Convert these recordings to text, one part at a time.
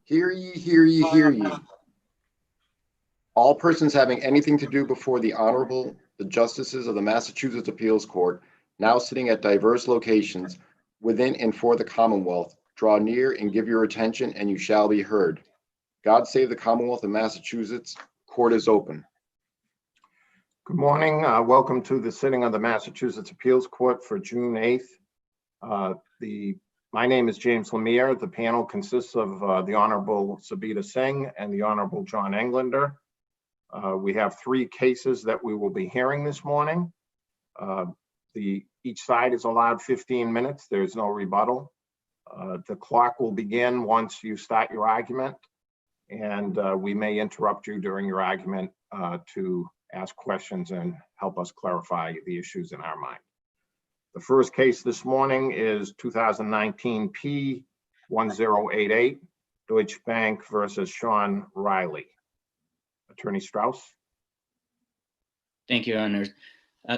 Hear ye, hear ye, hear ye. All persons having anything to do before the Honorable, the Justices of the Massachusetts Appeals Court, now sitting at diverse locations within and for the Commonwealth, draw near and give your attention, and you shall be heard. God save the Commonwealth of Massachusetts. Court is open. Good morning. Welcome to the sitting of the Massachusetts Appeals Court for June 8th. My name is James Lemire. The panel consists of the Honorable Sabita Singh and the Honorable John Englander. We have three cases that we will be hearing this morning. Each side is allowed 15 minutes. There's no rebuttal. The clock will begin once you start your argument, and we may interrupt you during your argument to ask questions and help us clarify the issues in our mind. The first case this morning is 2019 P1088, Deutsche Bank versus Sean Reilly. Attorney Strauss. Thank you, Your Honors.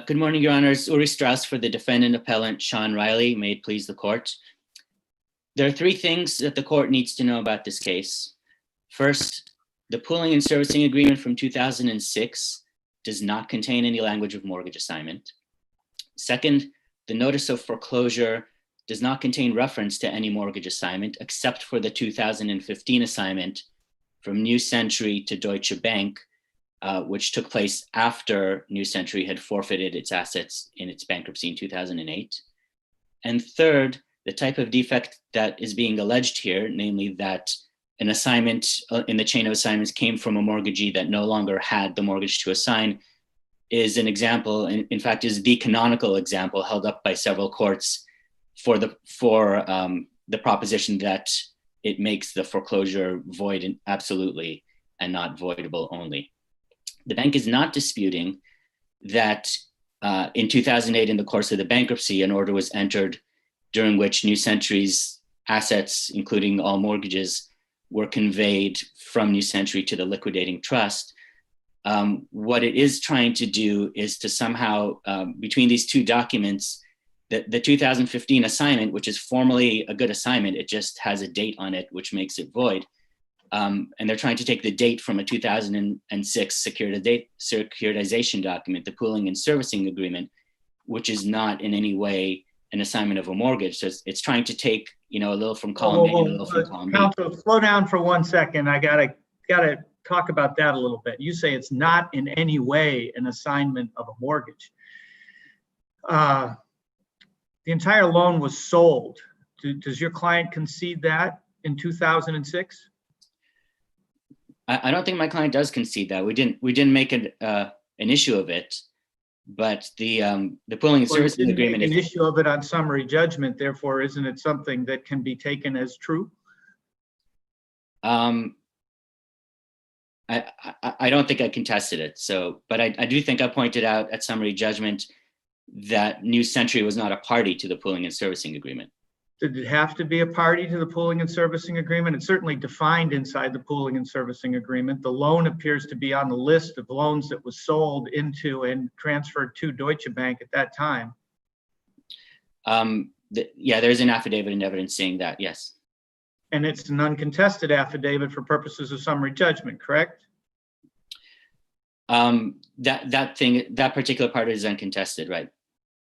Good morning, Your Honors. Uri Strauss for the defendant appellant Sean Reilly. May it please the court. There are three things that the court needs to know about this case. First, the pooling and servicing agreement from 2006 does not contain any language of mortgage assignment. Second, the notice of foreclosure does not contain reference to any mortgage assignment except for the 2015 assignment from New Century to Deutsche Bank, which took place after New Century had forfeited its assets in its bankruptcy in 2008. And third, the type of defect that is being alleged here, namely that an assignment in the chain of assignments came from a mortgagee that no longer had the mortgage to assign, is an example, in fact, is the canonical example held up by several courts for the proposition that it makes the foreclosure void absolutely and not voidable only. The bank is not disputing that in 2008, in the course of the bankruptcy, an order was entered during which New Century's assets, including all mortgages, were conveyed from New Century to the liquidating trust. What it is trying to do is to somehow, between these two documents, the 2015 assignment, which is formally a good assignment, it just has a date on it, which makes it void. And they're trying to take the date from a 2006 securitization document, the pooling and servicing agreement, which is not in any way an assignment of a mortgage. So it's trying to take, a little from column A and a little from column B. Counsel, slow down for 1 second. I gotta talk about that a little bit. You say it's not in any way an assignment of a mortgage. The entire loan was sold. Does your client concede that in 2006? I don't think my client does concede that. We didn't make an issue of it, but the pooling and servicing agreement. An issue of it on summary judgment. Therefore, isn't it something that can be taken as true? I don't think I contested it. So, but I do think I pointed out at summary judgment that New Century was not a party to the pooling and servicing agreement. Did it have to be a party to the pooling and servicing agreement? It's certainly defined inside the pooling and servicing agreement. The loan appears to be on the list of loans that was sold into and transferred to Deutsche Bank at that time. Yeah, there's an affidavit and evidence saying that, yes. And it's an uncontested affidavit for purposes of summary judgment, correct? That particular part is uncontested, right?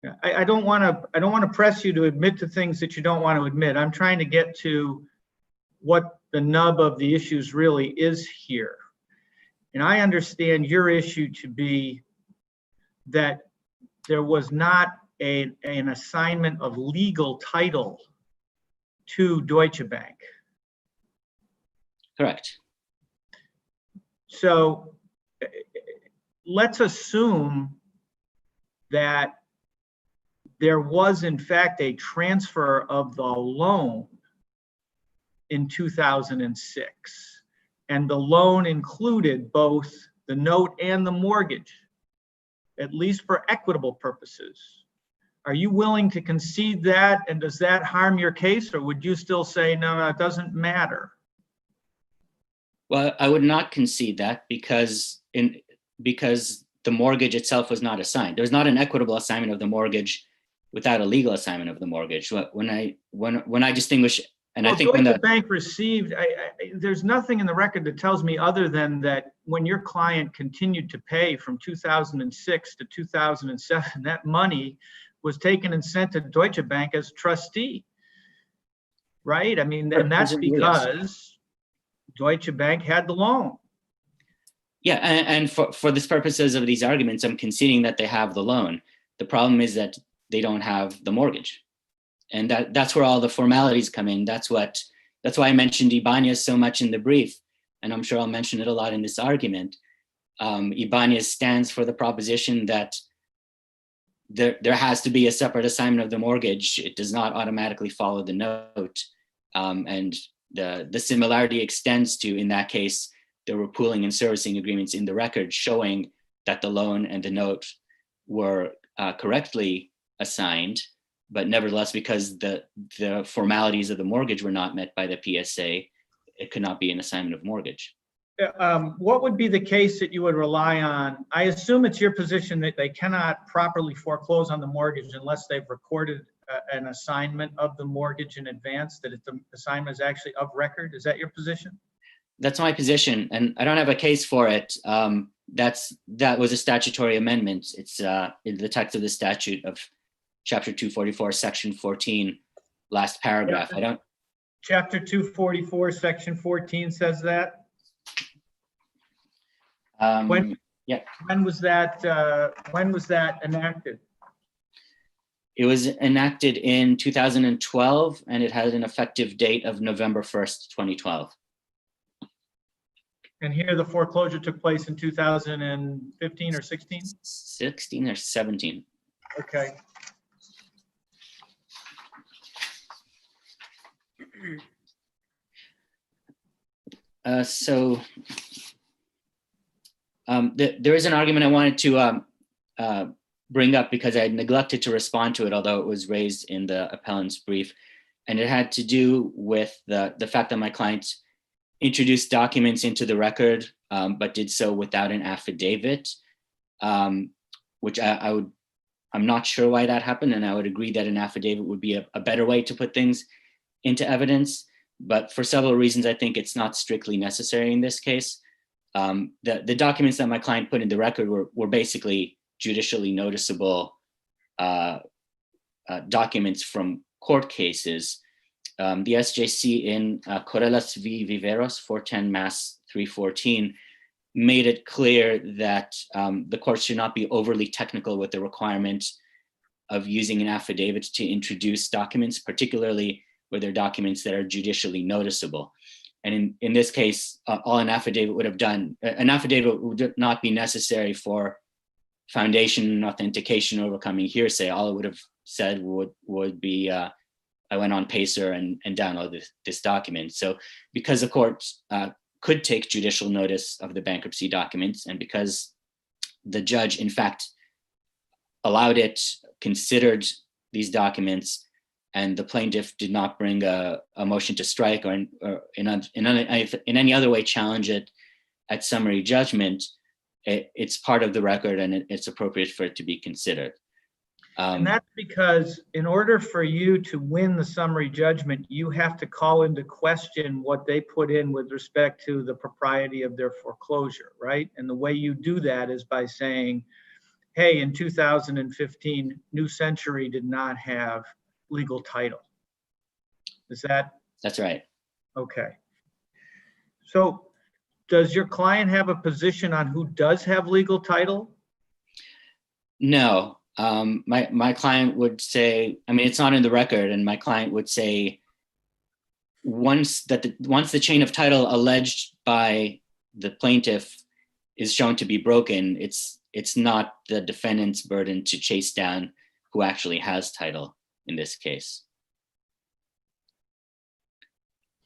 Yeah, I don't want to press you to admit to things that you don't want to admit. I'm trying to get to what the nub of the issues really is here. And I understand your issue to be that there was not an assignment of legal title to Deutsche Bank. Correct. So let's assume that there was in fact a transfer of the loan in 2006, and the loan included both the note and the mortgage, at least for equitable purposes. Are you willing to concede that, and does that harm your case, or would you still say, no, it doesn't matter? Well, I would not concede that because the mortgage itself was not assigned. There's not an equitable assignment of the mortgage without a legal assignment of the mortgage. When I distinguish And I Well, think when Deutsche the, Bank received, there's nothing in the record that tells me other than that when your client continued to pay from 2006 to 2007, that money was taken and sent to Deutsche Bank as trustee, right? I mean, and that's Presumably, yes. because Deutsche Bank had the loan. Yeah, and for the purposes of these arguments, I'm conceding that they have the loan. The problem is that they don't have the mortgage. And that's where all the formalities come in. That's why I mentioned Ibanez so much in the brief, and I'm sure I'll mention it a lot in this argument. Ibanez stands for the proposition that there has to be a separate assignment of the mortgage. It does not automatically follow the note. And the similarity extends to, in that case, there were pooling and servicing agreements in the record showing that the loan and the note were correctly assigned, but nevertheless, because the formalities of the mortgage were not met by the PSA, it could not be an assignment of mortgage. What would be the case that you would rely on? I assume it's your position that they cannot properly foreclose on the mortgage unless they've recorded an assignment of the mortgage in advance, that the assignment is actually of record. Is that your position? That's my position, and I don't have a case for it. That was a statutory amendment. It's in the text of the statute of Chapter 244, Section 14, last paragraph. Chapter 244, Section 14 says that. When was that enacted? It was enacted in 2012, and it had an effective date of November 1st, 2012. And here the foreclosure took place in 2015 or 16? 16 or 17. Okay. There is an argument I wanted to bring up because I had neglected to respond to it, although it was raised in the appellant's brief, and it had to do with the fact that my client introduced documents into the record, but did so without an affidavit, which I'm not sure why that happened, and I would agree that an affidavit would be a better way to put things into evidence, but for several reasons, I think it's not strictly necessary in this case. The documents that my client put in the record were basically judicially noticeable documents from court cases. The SJC in Corrales v. Viveros, 410 Mass 314, made it clear that the court should not be overly technical with the requirement of using an affidavit to introduce documents, particularly where they're documents that are judicially noticeable. And in this case, all an affidavit would have done, an affidavit would not be necessary for foundation, authentication, overcoming hearsay. All it would have said would be, I went on Pacer and downloaded this document. So because the court could take judicial notice of the bankruptcy documents, and because the judge, in fact, allowed it, considered these documents, and the plaintiff did not bring a motion to strike or in any other way challenge it at summary judgment, it's part of the record and it's appropriate for it to be considered. And that's because in order for you to win the summary judgment, you have to call into question what they put in with respect to the propriety of their foreclosure, right? And the way you do that is by saying, hey, in 2015, New Century did not have legal title. Is that? That's right. Okay. So does your client have a position on who does have legal title? No. My client would say, I mean, it's not in the record, and my client would say once the chain of title alleged by the plaintiff is shown to be broken, it's not the defendant's burden to chase down who actually has title in this case.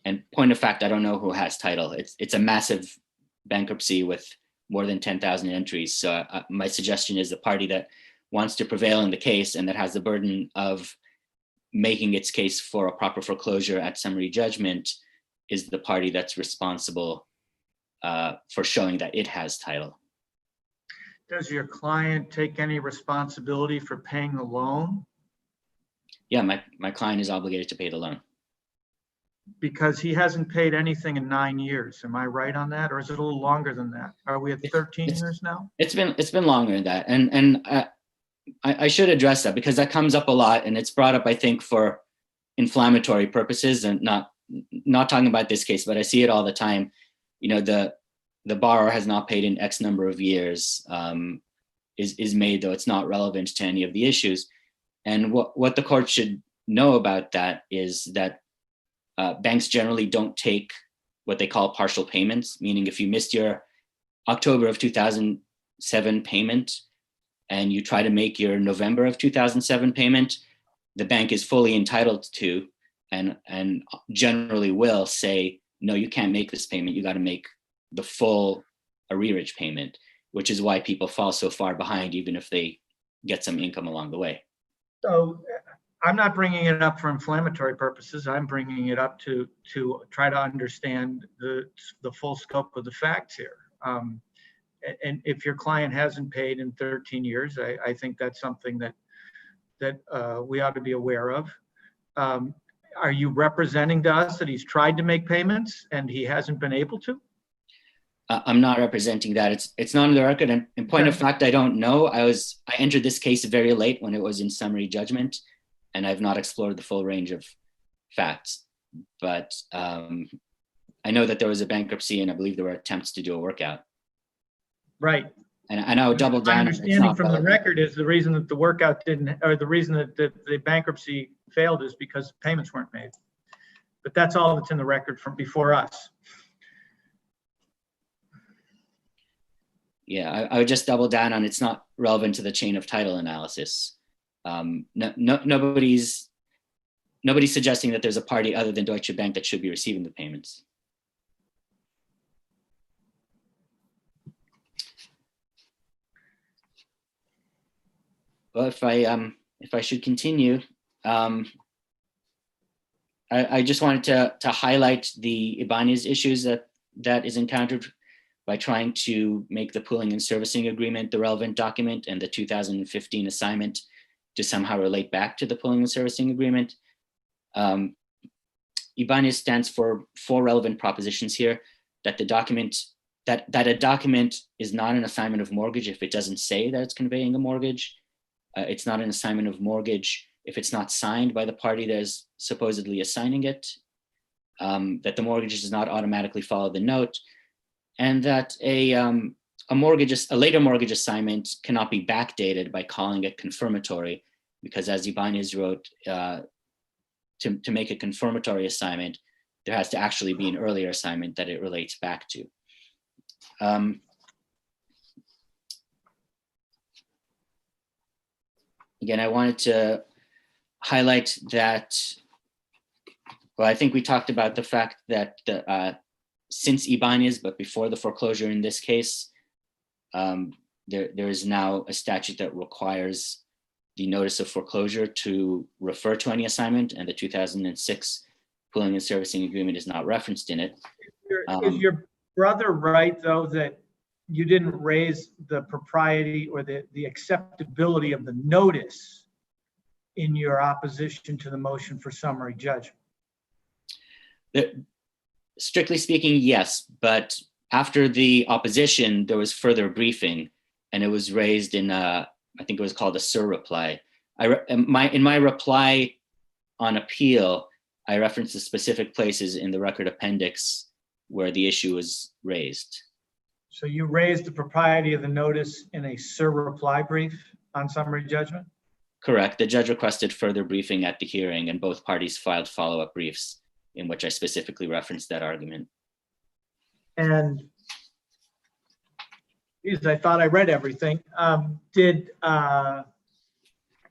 And point of fact, I don't know who has title. It's a massive bankruptcy with more than 10,000 entries. So my suggestion is the party that wants to prevail in the case and that has the burden of making its case for a proper foreclosure at summary judgment is the party that's responsible for showing that it has title. Does your client take any responsibility for paying the loan? Yeah, my client is obligated to pay the loan. because he hasn't paid anything in 9 years. Am I right on that? Or is it a little longer than that? Are we at 13 years now? It's been longer than that. And I should address that because that comes up a lot and it's brought up, I think, for inflammatory purposes and not talking about this case, but I see it all the time. You know, the borrower has not paid in X number of years is made, though it's not relevant to any of the issues. And what the court should know about that is that banks generally don't take what they call partial payments, meaning if you missed your October of 2007 payment and you try to make your November of 2007 payment, the bank is fully entitled to and generally will say, no, you can't make this payment. You got to make the full arrearage payment, which is why people fall so far behind, even if they get some income along the way. So I'm not bringing it up for inflammatory purposes. I'm bringing it up to try to understand the full scope of the facts here. And if your client hasn't paid in 13 years, I think that's something that we ought to be aware of. Are you representing to us that he's tried to make payments and he hasn't been able to? I'm not representing that. It's not on the record. And in point of fact, I don't know. I entered this case very late when it was in summary judgment, and I've not explored the full range of facts. But I know that there was a bankruptcy, and I believe there were attempts to do a workout. Right. And I would double down. My understanding from the record is the reason that the workout didn't, or the reason that the bankruptcy failed is because payments weren't made. But that's all that's in the record from before us. Yeah, I would just double down on it's not relevant to the chain of title analysis. Nobody's suggesting that there's a party other than Deutsche Bank that should be receiving the payments. Well, if I should continue, I just wanted to highlight the Ibanez issues that is encountered by trying to make the pooling and servicing agreement the relevant document and the 2015 assignment to somehow relate back to the pooling and servicing agreement. Ibanez stands for 4 relevant propositions here: that the document, that a document is not an assignment of mortgage if it doesn't say that it's conveying a mortgage. It's not an assignment of mortgage if it's not signed by the party that is supposedly assigning it, that the mortgage does not automatically follow the note, and that a later mortgage assignment cannot be backdated by calling it confirmatory, because as Ibanez wrote, to make a confirmatory assignment, there has to actually be an earlier assignment that it relates back to. Again, I wanted to highlight that, well, I think we talked about the fact that since Ibanez, but before the foreclosure in this case, there is now a statute that requires the notice of foreclosure to refer to any assignment, and the 2006 pooling and servicing agreement is not referenced in it. Is your brother right, though, that you didn't raise the propriety or the acceptability of the notice in your opposition to the motion for summary judgment? Strictly speaking, yes, but after the opposition, there was further briefing, and it was raised in I think it was called a surreply. In my reply on appeal, I referenced the specific places in the record appendix where the issue was raised. So you raised the propriety of the notice in a surreply brief on summary judgment? Correct. The judge requested further briefing at the hearing, and both parties filed follow-up briefs in which I specifically referenced that argument. And geez, I thought I read everything.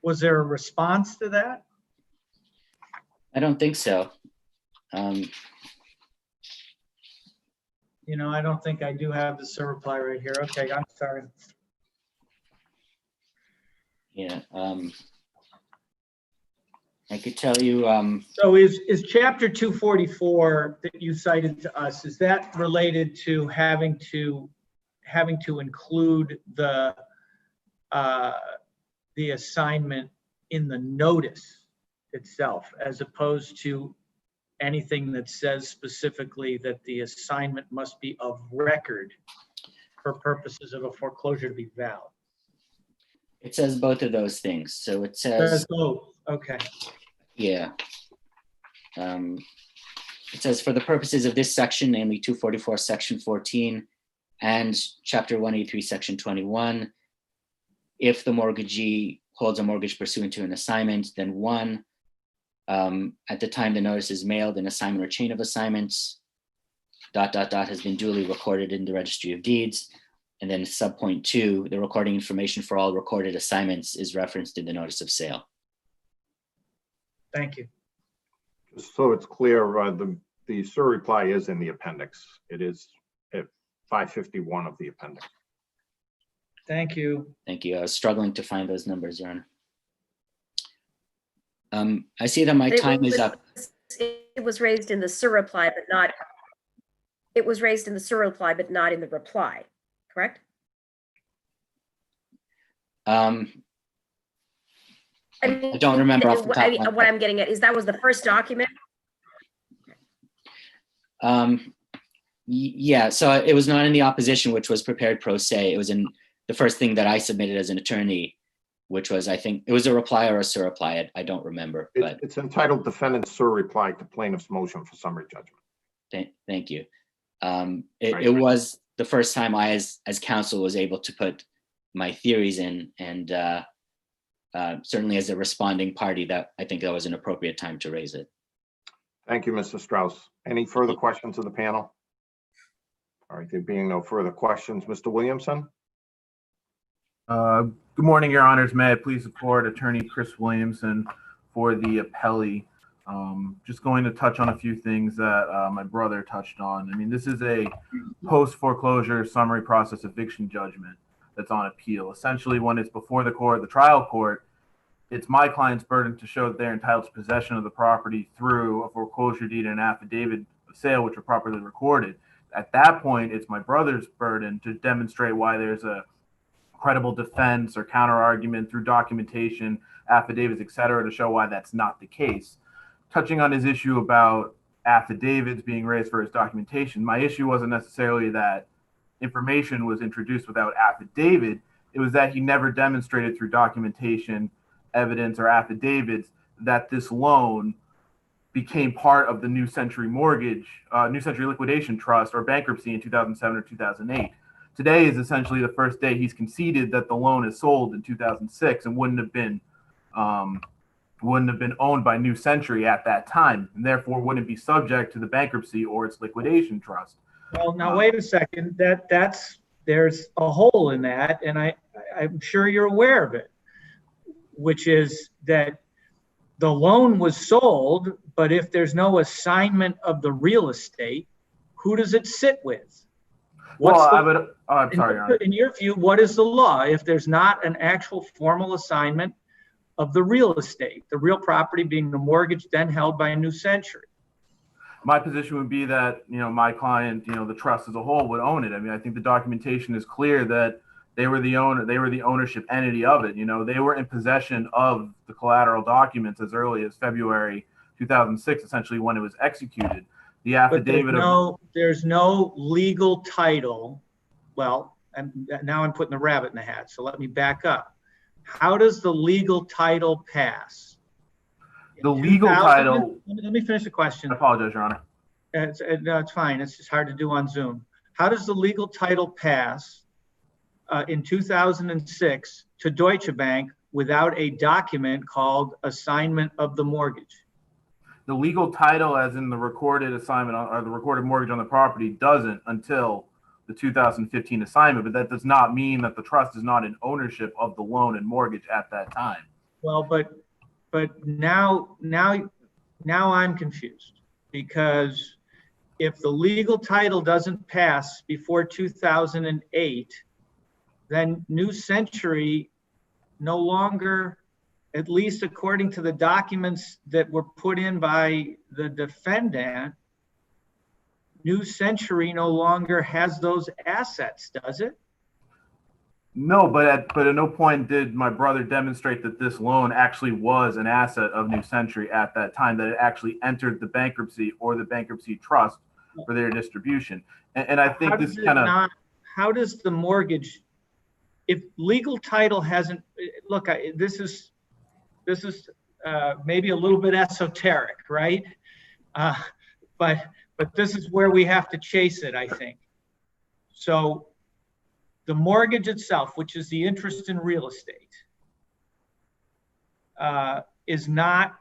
Was there a response to that? I don't think so. You know, I don't think I do have the surreply right here. Okay, I'm sorry. Yeah, I could tell you. So is chapter 244 that you cited to us, is that related to having to include the assignment in the notice itself, as opposed to anything that says specifically that the assignment must be of record for purposes of a foreclosure to be valid. It says both of those things. So it Says says, both. Okay. yeah. It says for the purposes of this section, namely 244, section 14, and chapter 183, section 21, if the mortgagee holds a mortgage pursuant to an assignment, then one, at the time the notice is mailed, an assignment or chain of assignments, ... has been duly recorded in the registry of deeds. And then subpoint 2, the recording information for all recorded assignments is referenced in the notice of sale. Thank you. Just so it's clear, the SIR reply is in the appendix. It is at 551 of the appendix. Thank you. Thank you. I was struggling to find those numbers, Your Honor. I see that my time is up. It was raised in the SIR reply, but not, it was raised in the SIR reply, but not in the reply, correct? I don't remember off the top of my what head. I'm getting at is that was the first document. Yeah, so it was not in the opposition, which was prepared pro se. It was in the first thing that I submitted as an attorney, which was, I think, it was a reply or a SIR reply. I don't remember, but It's entitled Defendant's SIR Reply to Plaintiff's Motion for Summary Judgment. thank you. It was the first time I, as counsel, was able to put my theories in, and certainly as a responding party, that I think that was an appropriate time to raise it. Thank you, Mr. Strauss. Any further questions of the panel? All right, there being no further questions, Mr. Williamson? Good morning, Your Honors. May I please support Attorney Chris Williamson for the appellee. Just going to touch on a few things that my brother touched on. I mean, this is a post-foreclosure summary process eviction judgment that's on appeal. Essentially, when it's before the court, the trial court, it's my client's burden to show that they're entitled to possession of the property through a foreclosure deed and an affidavit of sale, which are properly recorded. At that point, it's my brother's burden to demonstrate why there's a credible defense or counter argument through documentation, affidavits, et cetera, to show why that's not the case. Touching on his issue about affidavits being raised for his documentation, my issue wasn't necessarily that information was introduced without affidavit. It was that he never demonstrated through documentation, evidence, or affidavits that this loan became part of the New Century Mortgage, New Century Liquidation Trust or bankruptcy in 2007 or 2008. Today is essentially the first day he's conceded that the loan is sold in 2006 and wouldn't have been owned by New Century at that time, and therefore wouldn't be subject to the bankruptcy or its liquidation trust. Well, now wait a second. There's a hole in that, and I'm sure you're aware of it, which is that the loan was sold, but if there's no assignment of the real estate, who does it sit with? I'm sorry, Your Honor. In your view, what is the law if there's not an actual formal assignment of the real estate, the real property being the mortgage then held by a New Century? My position would be that, my client, the trust as a whole would own it. I mean, I think the documentation is clear that they were the owner, they were the ownership entity of it. They were in possession of the collateral documents as early as February 2006, essentially when it was executed. The affidavit there's no legal title. Well, and now I'm putting the rabbit in the hat, so let me back up. How does the legal title pass? The legal title. Let me finish the question. I apologize, Your Honor. No, it's fine. It's just hard to do on Zoom. How does the legal title pass in 2006 to Deutsche Bank without a document called assignment of the mortgage? The legal title, as in the recorded assignment or the recorded mortgage on the property, doesn't until the 2015 assignment, but that does not mean that the trust is not in ownership of the loan and mortgage at that time. Well, but now I'm confused, because if the legal title doesn't pass before 2008, then New Century no longer, at least according to the documents that were put in by the defendant, New Century no longer has those assets, does it? No, but at no point did my brother demonstrate that this loan actually was an asset of New Century at that time, that it actually entered the bankruptcy or the bankruptcy trust for their distribution. And I think this kind of, how does the mortgage, if legal title hasn't, look, this is maybe a little bit esoteric, right? But this is where we have to chase it, I think. So the mortgage itself, which is the interest in real estate, is not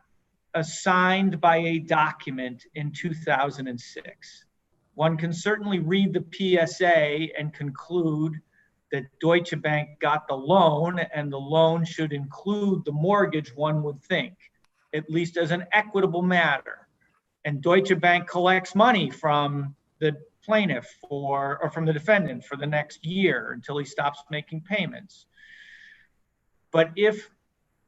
assigned by a document in 2006. One can certainly read the PSA and conclude that Deutsche Bank got the loan, and the loan should include the mortgage, one would think, at least as an equitable matter. And Deutsche Bank collects money from the plaintiff or from the defendant for the next year until he stops making payments. But if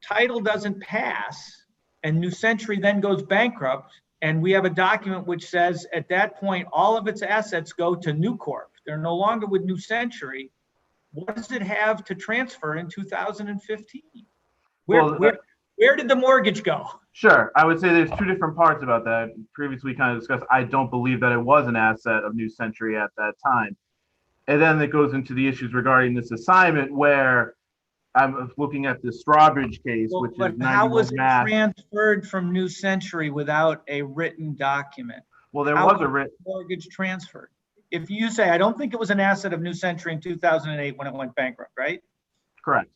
title doesn't pass and New Century then goes bankrupt, and we have a document which says at that point all of its assets go to New Corp, they're no longer with New Century, what does it have to transfer in 2015? Where did the mortgage go? Sure. I would say there's two different parts about that. Previously, we kind of discussed, I don't believe that it was an asset of New Century at that time. And then it goes into the issues regarding this assignment where I'm looking at the Strawbridge case, which is 91 how was it Mass. Transferred from New Century without a written document? Well, there was a written mortgage transferred. If you say, I don't think it was an asset of New Century in 2008 when it went bankrupt, right? Correct.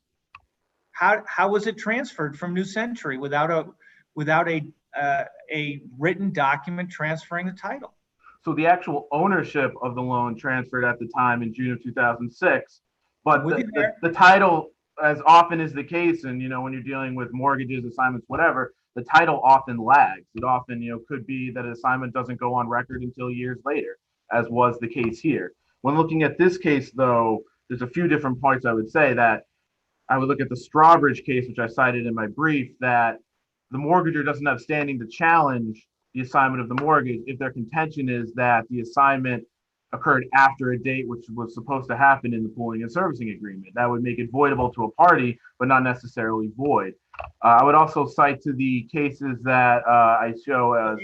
How was it transferred from New Century without a written document transferring the title? So the actual ownership of the loan transferred at the time in June of 2006, but the title, as often is the case, and when you're dealing with mortgages, assignments, whatever, the title often lags. It often could be that an assignment doesn't go on record until years later, as was the case here. When looking at this case, though, there's a few different points I would say that I would look at the Strawbridge case, which I cited in my brief, that the mortgager doesn't have standing to challenge the assignment of the mortgage if their contention is that the assignment occurred after a date which was supposed to happen in the pooling and servicing agreement. That would make it voidable to a party, but not necessarily void. I would also cite to the cases that I show as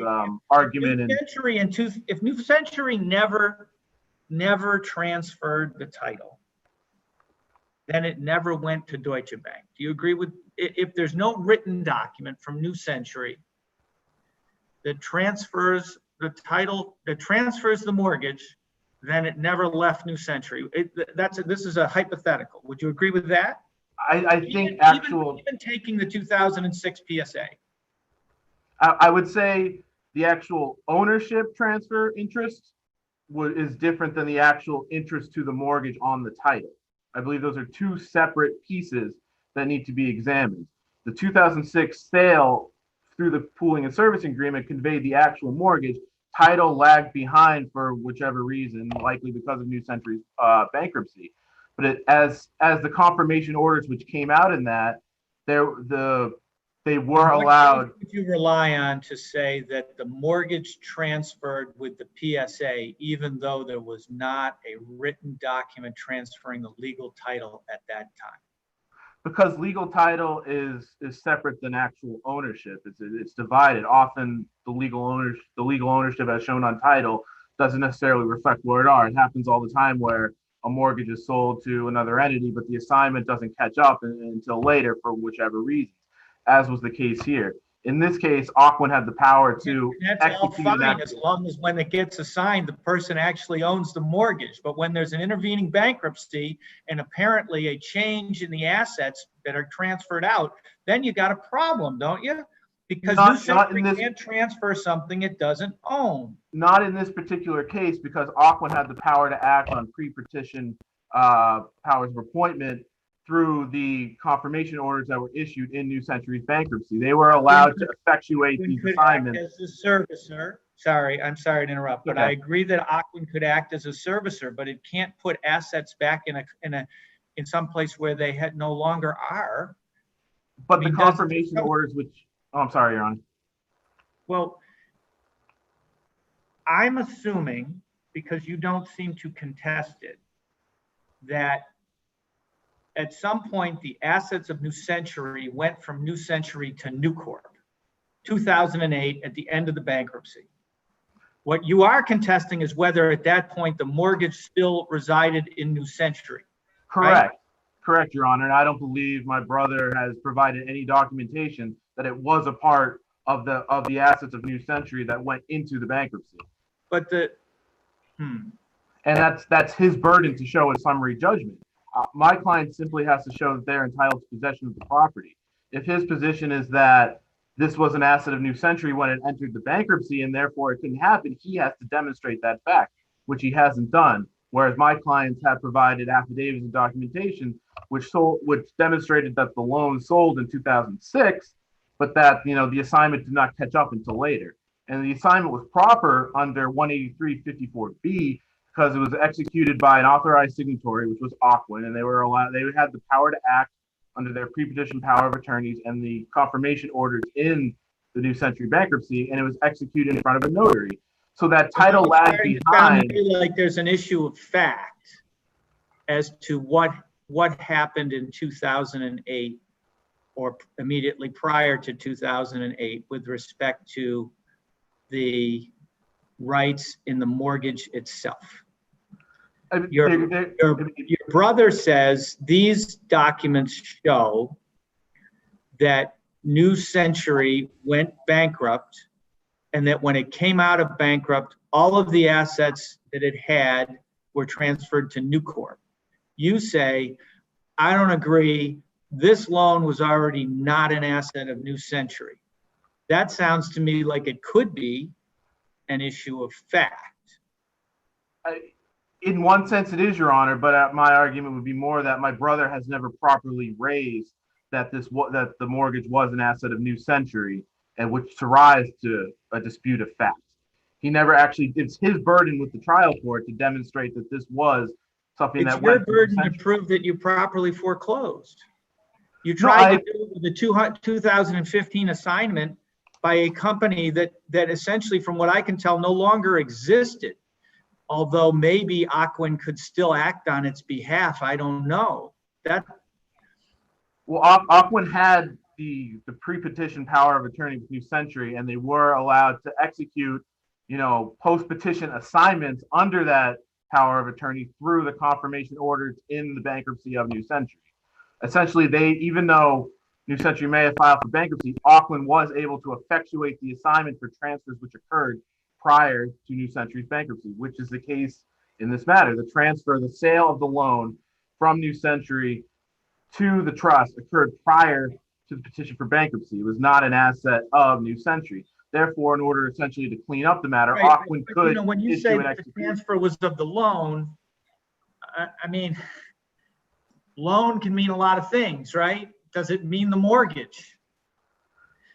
argument. If New Century never transferred the title, then it never went to Deutsche Bank. Do you agree with, if there's no written document from New Century that transfers the title, that transfers the mortgage, then it never left New Century? This is a hypothetical. Would you agree with that? I think even taking the 2006 PSA. I would say the actual ownership transfer interest is different than the actual interest to the mortgage on the title. I believe those are two separate pieces that need to be examined. The 2006 sale through the pooling and servicing agreement conveyed the actual mortgage. Title lagged behind for whichever reason, likely because of New Century's bankruptcy. But as the confirmation orders which came out in that, they were allowed. What would you rely on to say that the mortgage transferred with the PSA, even though there was not a written document transferring the legal title at that time? Because legal title is separate than actual ownership. It's divided. Often the legal ownership as shown on title doesn't necessarily reflect where it are. It happens all the time where a mortgage is sold to another entity, but the assignment doesn't catch up until later for whichever reason, as was the case here. In this case, Aquin had the power to that's all fine as long as when it gets assigned, the person actually owns the mortgage. But when there's an intervening bankruptcy and apparently a change in the assets that are transferred out, then you got a problem, don't you? Because New Century can't transfer something it doesn't own. Not in this particular case, because Aquin had the power to act on pre-petition powers of appointment through the confirmation orders that were issued in New Century's bankruptcy. They were allowed to effectuate these assignments. As a servicer, I'm sorry to interrupt, but okay. I agree that Aquin could act as a servicer, but it can't put assets back in some place where they no longer are. But the confirmation orders, I'm sorry, Your Honor. Well, I'm assuming, because you don't seem to contest it, that at some point, the assets of New Century went from New Century to New Corp, 2008 at the end of the bankruptcy. What you are contesting is whether at that point the mortgage still resided in New Century. Correct. Right? Correct, Your Honor. And I don't believe my brother has provided any documentation that it was a part of the assets of New Century that went into the bankruptcy. But And that's his burden to show in summary judgment. My client simply has to show that they're entitled to possession of the property. If his position is that this was an asset of New Century when it entered the bankruptcy and therefore it couldn't happen, he has to demonstrate that fact, which he hasn't done. Whereas my clients have provided affidavits and documentation which demonstrated that the loan sold in 2006, but that the assignment did not catch up until later. And the assignment was proper under 183-54B because it was executed by an authorized signatory, which was Ocwen, and they had the power to act under their pre-petition power of attorneys and the confirmation orders in the New Century bankruptcy, and it was executed in front of a notary. So that title lagged behind. Like there's an issue of fact as to what happened in 2008 or immediately prior to 2008 with respect to the rights in the mortgage itself. Your brother says these documents show that New Century went bankrupt and that when it came out of bankrupt, all of the assets that it had were transferred to New Corp. You say, I don't agree. This loan was already not an asset of New Century. That sounds to me like it could be an issue of fact. In one sense, it is, Your Honor, but my argument would be more that my brother has never properly raised that the mortgage was an asset of New Century, and which to rise to a dispute of fact. He never actually. It's his burden with the trial court to demonstrate that this was something that went. It's your burden to prove that you properly foreclosed. You tried to do the 2015 assignment by a company that essentially, from what I can tell, no longer existed. Although maybe Ocwen could still act on its behalf, I don't know. Ocwen had the pre-petition power of attorney with New Century, and they were allowed to execute, post-petition assignments under that power of attorney through the confirmation orders in the bankruptcy of New Century. Essentially, even though New Century may have filed for bankruptcy, Ocwen was able to effectuate the assignment for transfers which occurred prior to New Century's bankruptcy, which is the case in this matter. The sale of the loan from New Century to the trust occurred prior to the petition for bankruptcy. It was not an asset of New Century. Therefore, in order essentially to clean up the matter, right, Ocwen could when you say the transfer was of the loan, I mean, loan can mean a lot of things, right? Does it mean the mortgage?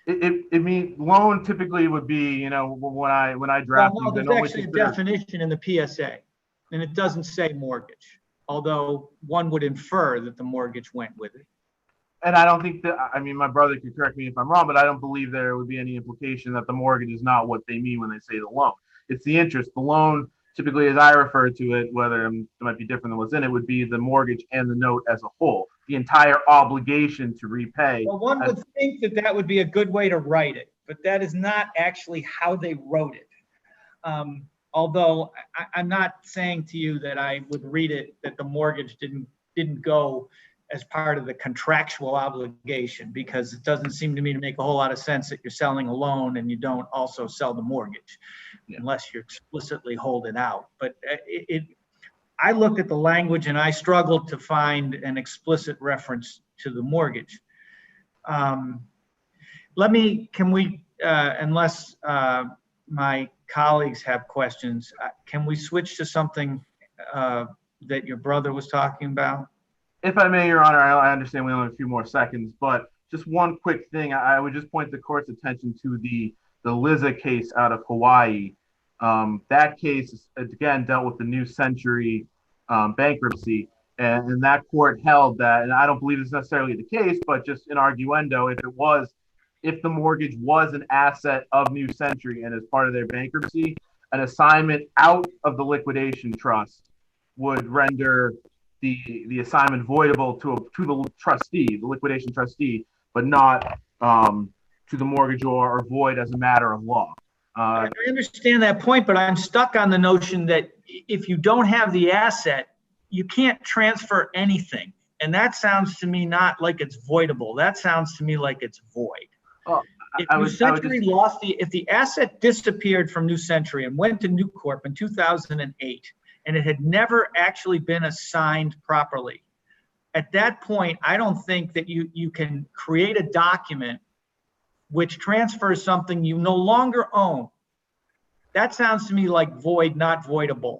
It means loan typically would be, when I draft. Well, there's actually a definition in the PSA, and it doesn't say mortgage, although one would infer that the mortgage went with it. And I don't think my brother could correct me if I'm wrong, but I don't believe there would be any implication that the mortgage is not what they mean when they say the loan. It's the interest. The loan, typically, as I refer to it, whether it might be different than what's in it, would be the mortgage and the note as a whole. The entire obligation to repay. Well, one would think that would be a good way to write it, but that is not actually how they wrote it. Although I'm not saying to you that I would read it that the mortgage didn't go as part of the contractual obligation, because it doesn't seem to me to make a whole lot of sense that you're selling a loan and you don't also sell the mortgage, unless you explicitly hold it out. But I looked at the language and I struggled to find an explicit reference to the mortgage. Unless my colleagues have questions, can we switch to something that your brother was talking about? If I may, Your Honor, I understand we only have a few more seconds, but just one quick thing. I would just point the court's attention to the Liza case out of Hawaii. That case, again, dealt with the New Century bankruptcy, and that court held that, and I don't believe it's necessarily the case, but just in arguendo, if the mortgage was an asset of New Century and as part of their bankruptcy, an assignment out of the liquidation trust would render the assignment voidable to the trustee, the liquidation trustee, but not to the mortgagor or void as a matter of law. I understand that point, but I'm stuck on the notion that if you don't have the asset, you can't transfer anything. And that sounds to me not like it's voidable. That sounds to me like it's void. Well, If New Century lost if the asset disappeared from New Century and went to New Corp in 2008, and it had never actually been assigned properly, at that point, I don't think that you can create a document which transfers something you no longer own. That sounds to me like void, not voidable.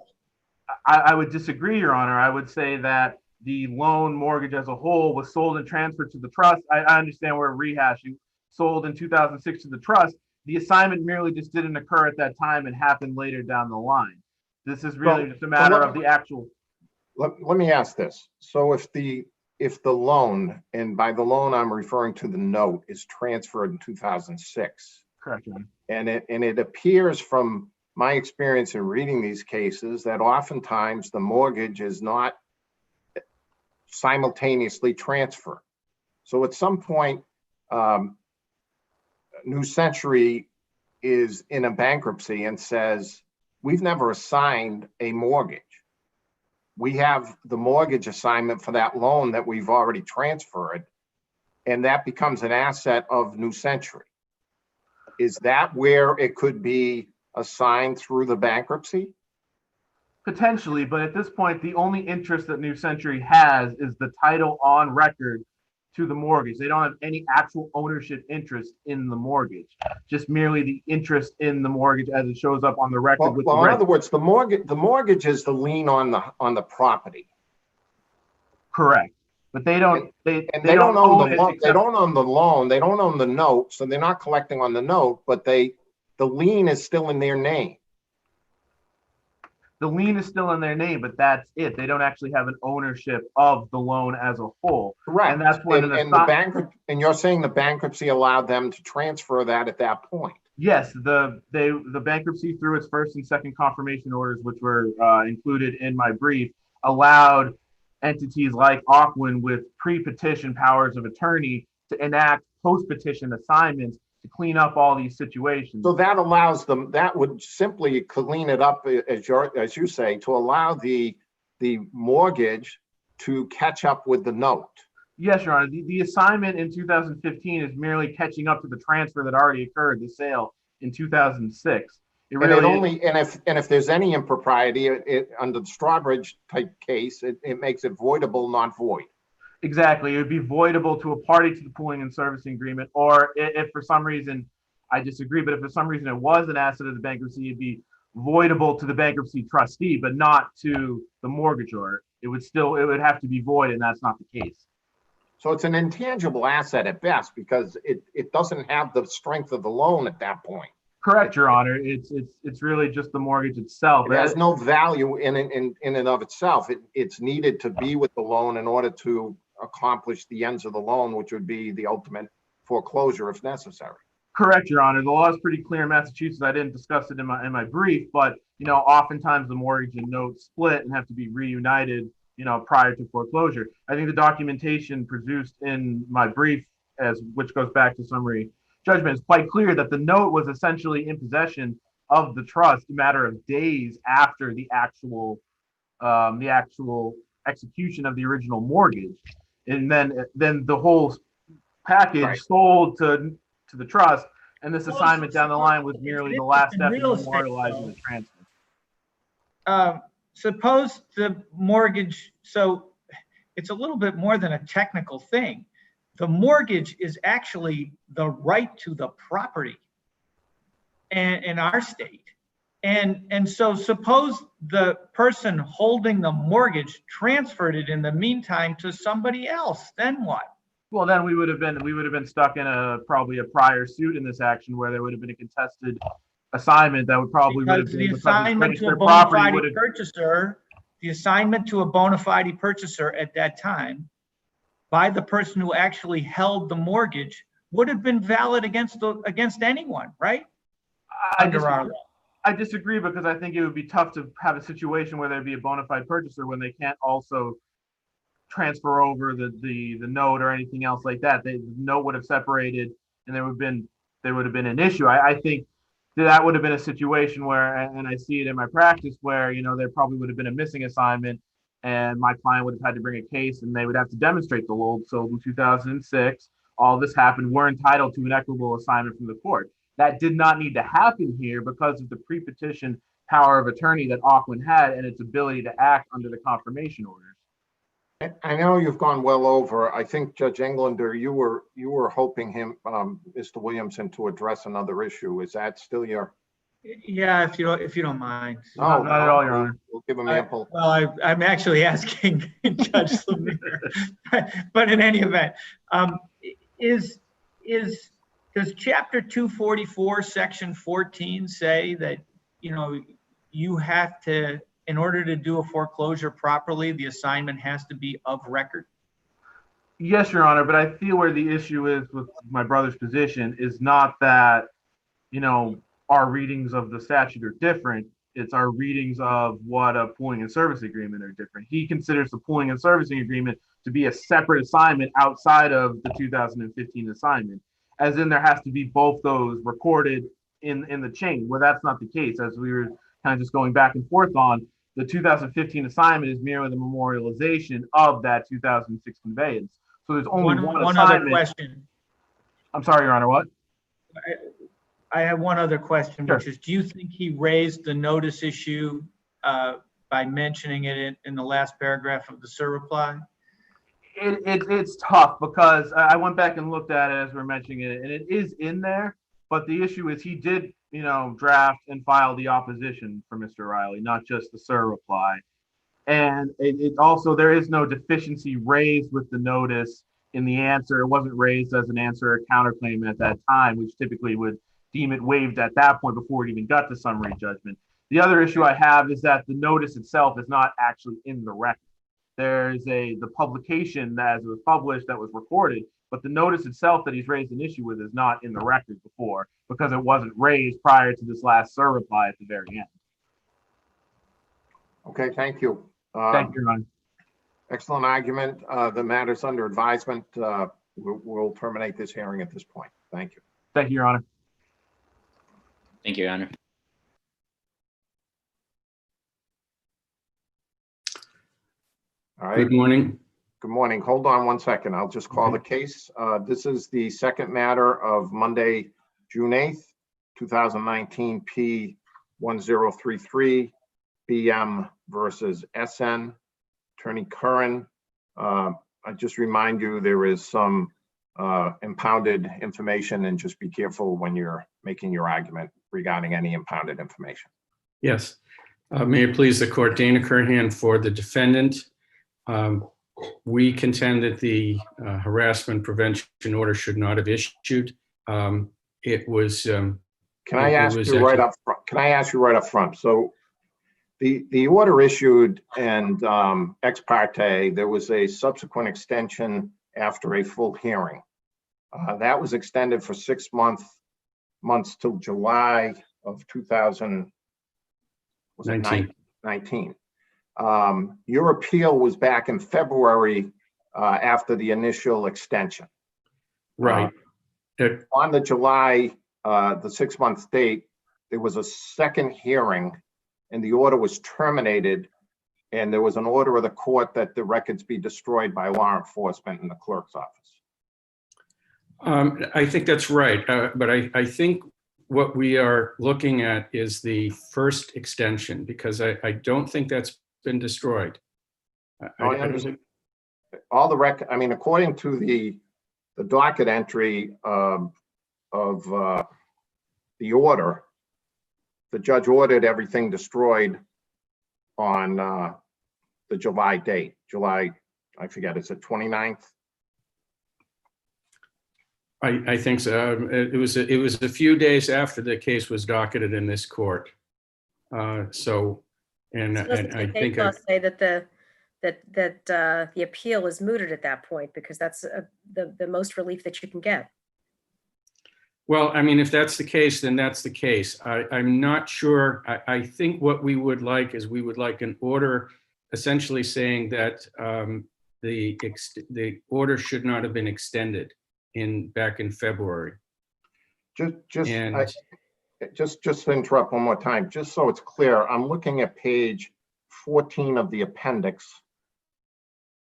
I would disagree, Your Honor. I would say that the loan mortgage as a whole was sold and transferred to the trust. I understand we're rehashing. Sold in 2006 to the trust. The assignment merely just didn't occur at that time and happened later down the line. This is really just a matter of the actual. Let me ask this. So if the loan, and by the loan I'm referring to the note, is transferred in 2006. Correct, Your Honor. And it appears from my experience in reading these cases that oftentimes the mortgage is not simultaneously transferred. So at some point, New Century is in a bankruptcy and says, we've never assigned a mortgage. We have the mortgage assignment for that loan that we've already transferred, and that becomes an asset of New Century. Is that where it could be assigned through the bankruptcy? Potentially, but at this point, the only interest that New Century has is the title on record to the mortgage. They don't have any actual ownership interest in the mortgage, just merely the interest in the mortgage as it shows up on the record. Well, in other words, the mortgage is the lien on the property. Correct, but they don't. They don't own the loan. They don't own the loan. They don't own the note, so they're not collecting on the note. But the lien is still in their name. The lien is still in their name, but that's it. They don't actually have an ownership of the loan as a whole. Correct. And that's when and you're saying the bankruptcy allowed them to transfer that at that point. Yes, the bankruptcy through its first and second confirmation orders, which were included in my brief, allowed entities like Aukwin with pre-petition powers of attorney to enact post-petition assignments to clean up all these situations. So that allows them, that would simply clean it up, as you say, to allow the mortgage to catch up with the note. Yes, Your Honor. The assignment in 2015 is merely catching up to the transfer that already occurred, the sale in 2006. And if there's any impropriety, under the Strawbridge type case, it makes it voidable, not void. Exactly. It would be voidable to a party to the pooling and servicing agreement, or if for some reason, I disagree, but if for some reason it was an asset of the bankruptcy, it'd be voidable to the bankruptcy trustee, but not to the mortgagor. It would have to be void, and that's not the case. So it's an intangible asset at best because it doesn't have the strength of the loan at that point. Correct, Your Honor. It's really just the mortgage itself. It has no value in and of itself. It's needed to be with the loan in order to accomplish the ends of the loan, which would be the ultimate foreclosure if necessary. Correct, Your Honor. The law is pretty clear in Massachusetts. I didn't discuss it in my brief, but oftentimes the mortgage and note split and have to be reunited, prior to foreclosure. I think the documentation produced in my brief, which goes back to summary judgment, is quite clear that the note was essentially in possession of the trust a matter of days after the actual execution of the original mortgage, and then the whole package sold to the trust, and this assignment down the line was merely the last step in memorializing the transfer. Suppose the mortgage, so it's a little bit more than a technical thing. The mortgage is actually the right to the property in our state. And so suppose the person holding the mortgage transferred it in the meantime to somebody else, then what? Well, then we would have been stuck in probably a prior suit in this action where there would have been a contested assignment that would probably would have been the assignment to a bona fide purchaser, the assignment to a bona fide purchaser at that time by the person who actually held the mortgage would have been valid against anyone, right? I disagree because I think it would be tough to have a situation where there'd be a bona fide purchaser when they can't also transfer over the note or anything else like that. The note would have separated, and there would have been an issue. I think that would have been a situation where, and I see it in my practice, where there probably would have been a missing assignment, and my client would have had to bring a case, and they would have to demonstrate the loan sold in 2006. All this happened. We're entitled to an equitable assignment from the court. That did not need to happen here because of the pre-petition power of attorney that Auckland had and its ability to act under the confirmation orders. I know you've gone well over. I think Judge Englander, you were hoping Mr. Williamson, to address another issue. Is that still your? Yeah, if you don't mind. No, not at all, Your Honor. We'll give him ample. Well, I'm actually asking Judge Lemire, but in any event, does Chapter 244, Section 14 say that you have to, in order to do a foreclosure properly, the assignment has to be of record? Yes, Your Honor, but I feel where the issue is with my brother's position is not that, our readings of the statute are different. It's our readings of what a pooling and servicing agreement are different. He considers the pooling and servicing agreement to be a separate assignment outside of the 2015 assignment, as in there has to be both those recorded in the chain, where that's not the case. As we were kind of just going back and forth on, the 2015 assignment is merely the memorialization of that 2006 conveyance. So there's only one assignment. Other question. I'm sorry, Your Honor, what? I have one other question, Sure. which is, do you think he raised the notice issue by mentioning it in the last paragraph of the surreply? It's tough because I went back and looked at it as we're mentioning it, and it is in there. But the issue is he did, draft and file the opposition for Mr. Reilly, not just the surreply. And it also, there is no deficiency raised with the notice in the answer. It wasn't raised as an answer or counterclaim at that time, which typically would deem it waived at that point before it even got to summary judgment. The other issue I have is that the notice itself is not actually in the record. There's the publication that as it was published that was recorded, but the notice itself that he's raised an issue with is not in the record before because it wasn't raised prior to this last surreply at the very end. Okay, thank you. Thank you, Your Honor. Excellent argument. The matter's under advisement. We'll terminate this hearing at this point. Thank you. Thank you, Your Honor. Thank you, Your Honor. All right. Good morning. Good morning. Hold on one second. I'll just call the case. This is the second matter of Monday, June 8th, 2019, P1033, BM versus SN. Attorney Curran. I just remind you there is some impounded information, and just be careful when you're making your argument regarding any impounded information. Yes. May it please the court, Dana Curhan for the defendant. We contend that the harassment prevention order should not have issued. It was. Can I ask you right up front? So the order issued and ex parte, there was a subsequent extension after a full hearing. That was extended for 6 months till July of 2019. Your appeal was back in February after the initial extension. Right. On the July, the 6 month date, there was a second hearing and the order was terminated. And there was an order of the court that the records be destroyed by law enforcement in the clerk's office. I think that's right. But I think what we are looking at is the first extension, because I don't think that's been destroyed. All the record, I mean, according to the docket entry of the order, the judge ordered everything destroyed on the July date. July, I forget, is it 29th? I think so. It was a few days after the case was docketed in this court. I think say that the appeal is mooted at that point, because that's the most relief that you can get. Well, I mean, if that's the case, then that's the case. I'm not sure. I think what we would like is we would like an order essentially saying that the order should not have been extended back in February. And Just to interrupt one more time, just so it's clear, I'm looking at page 14 of the appendix.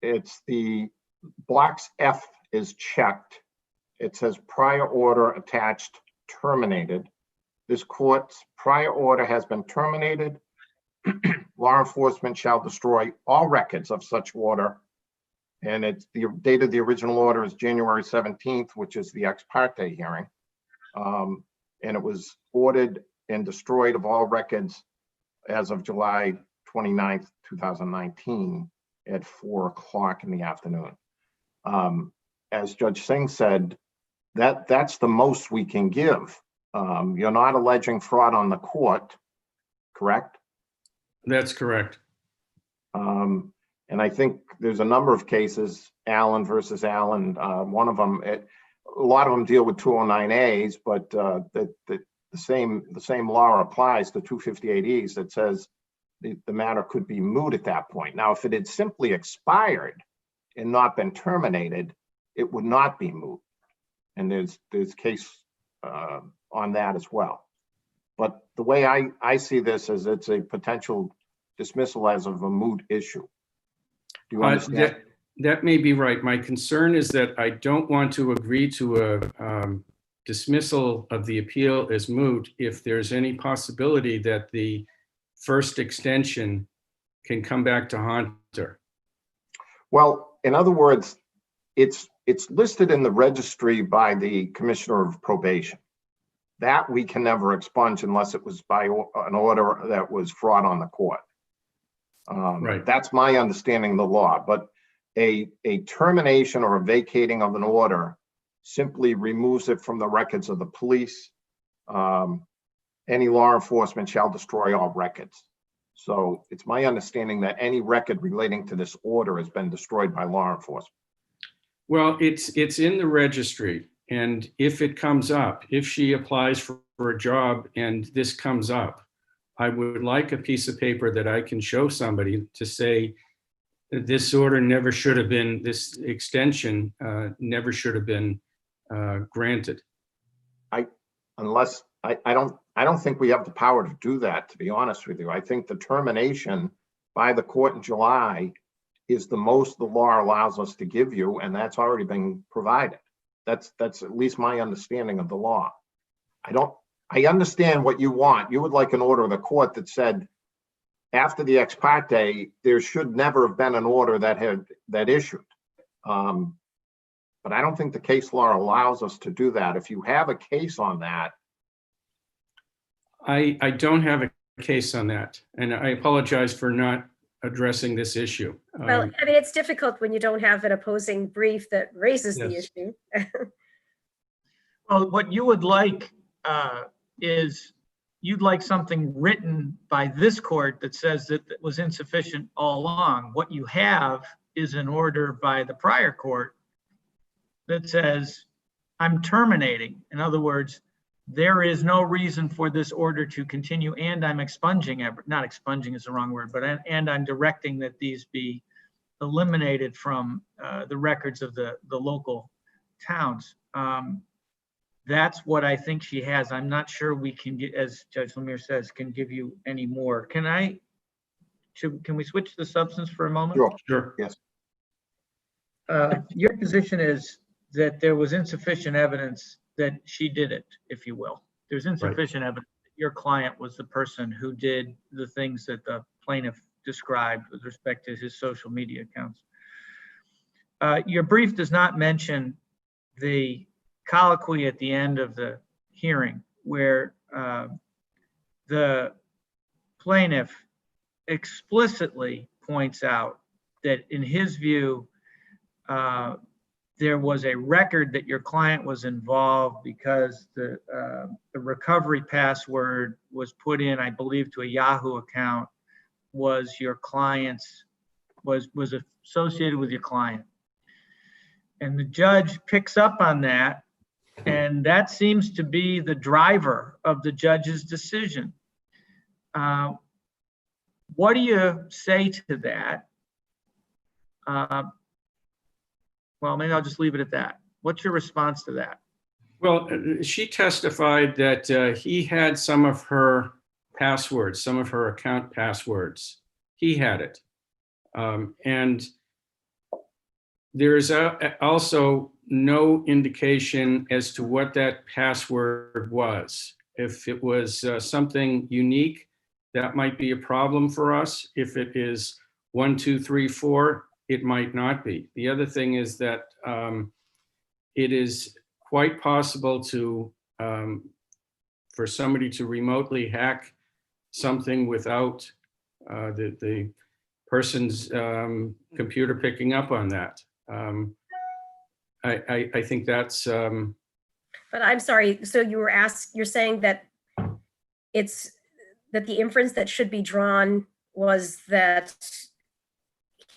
It's the box F is checked. It says prior order attached terminated. This court's prior order has been terminated. Law enforcement shall destroy all records of such order. And it's the date of the original order is January 17th, which is the ex parte hearing. And it was ordered and destroyed of all records as of July 29th, 2019 at 4:00 in the afternoon. As Judge Singh said, that's the most we can give. You're not alleging fraud on the court, correct? that's correct. And I think there's a number of cases, Allen versus Allen, one of them, a lot of them deal with 209As, but the same law applies to 258Es that says the matter could be moot at that point. Now, if it had simply expired and not been terminated, it would not be moot. And there's case on that as well. But the way I see this is it's a potential dismissal as of a moot issue. Do you understand? That may be right. My concern is that I don't want to agree to a dismissal of the appeal as moot if there's any possibility that the first extension can come back to haunt her. Well, in other words, it's listed in the registry by the Commissioner of Probation. That we can never expunge unless it was by an order that was fraud on the court. Right. That's my understanding of the law. But a termination or a vacating of an order simply removes it from the records of the police. Any law enforcement shall destroy all records. So it's my understanding that any record relating to this order has been destroyed by law enforcement. Well, it's in the registry. And if it comes up, if she applies for a job and this comes up, I would like a piece of paper that I can show somebody to say that this order never should have been, this extension never should have been granted. I don't think we have the power to do that, to be honest with you. I think the termination by the court in July is the most the law allows us to give you, and that's already been provided. That's at least my understanding of the law. I understand what you want. You would like an order of the court that said after the ex parte, there should never have been an order that issued. But I don't think the case law allows us to do that. If you have a case on that. I don't have a case on that, and I apologize for not addressing this issue. Well, I mean, it's difficult when you don't have an opposing brief that raises the Yes. issue. Well, what you would like is you'd like something written by this court that says that it was insufficient all along. What you have is an order by the prior court that says, I'm terminating. In other words, there is no reason for this order to continue, and I'm expunging, not expunging is the wrong word, but and I'm directing that these be eliminated from the records of the local towns. That's what I think she has. I'm not sure we can get, as Judge Lemire says, can give you any more. Can we switch the substance for a moment? Sure. Yes. Your position is that there was insufficient evidence that she did it, if you will. There's insufficient evidence that your client was the person who did the things that the plaintiff described with respect to his social media accounts. Your brief does not mention the colloquy at the end of the hearing where the plaintiff explicitly points out that in his view, there was a record that your client was involved because the recovery password was put in, I believe, to a Yahoo account, was your client's, was associated with your client. And the judge picks up on that, and that seems to be the driver of the judge's decision. What do you say to that? Well, maybe I'll just leave it at that. What's your response to that? Well, she testified that he had some of her passwords, some of her account passwords. He had it. And there is also no indication as to what that password was. If it was something unique, that might be a problem for us. If it is 1, 2, 3, 4, it might not be. The other thing is that it is quite possible to for somebody to remotely hack something without the person's computer picking up on that. I think that's. But I'm sorry, so you're saying that the inference that should be drawn was that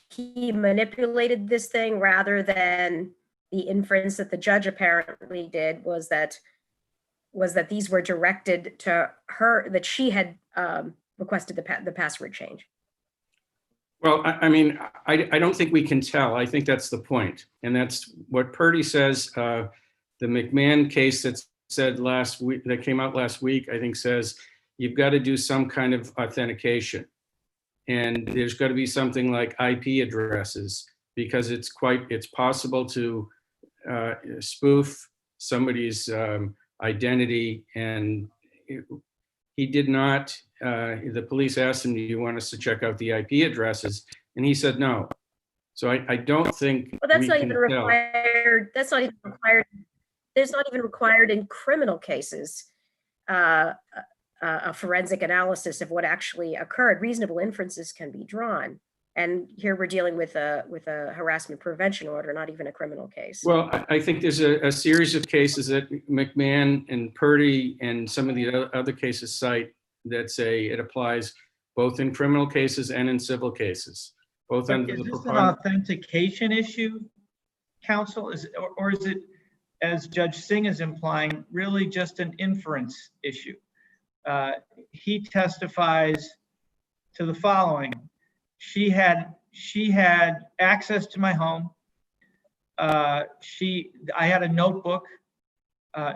he manipulated this thing, rather than the inference that the judge apparently did was that these were directed to her, that she had requested the password change. Well, I mean, I don't think we can tell. I think that's the point. And that's what Purdy says. The McMahon case that said last week, that came out last week, I think says you've got to do some kind of authentication. And there's got to be something like IP addresses, because it's possible to spoof somebody's identity. And he did not, the police asked him, do you want us to check out the IP addresses? And he said no. So I don't think. Well, that's not even required. That's not even required. There's not even required in criminal cases a forensic analysis of what actually occurred. Reasonable inferences can be drawn. And here we're dealing with a harassment prevention order, not even a criminal case. Well, I think there's a series of cases that McMahon and Purdy and some of the other cases cite that say it applies both in criminal cases and in civil cases. Both under Is the this an authentication issue, counsel? Or is it, as Judge Singh is implying, really just an inference issue? He testifies to the following. She had access to my home. I had a notebook.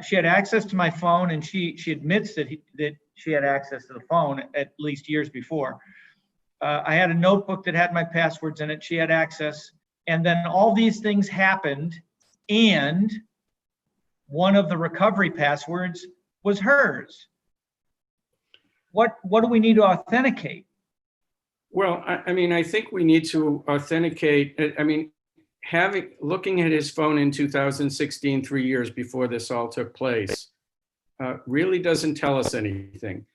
She had access to my phone, and she admits that she had access to the phone at least years before. I had a notebook that had my passwords in it. She had access, and then all these things happened, and one of the recovery passwords was hers. What do we need to authenticate? Well, I mean, I think we need to authenticate. I mean, looking at his phone in 2016, 3 years before this all took place, really doesn't tell us anything.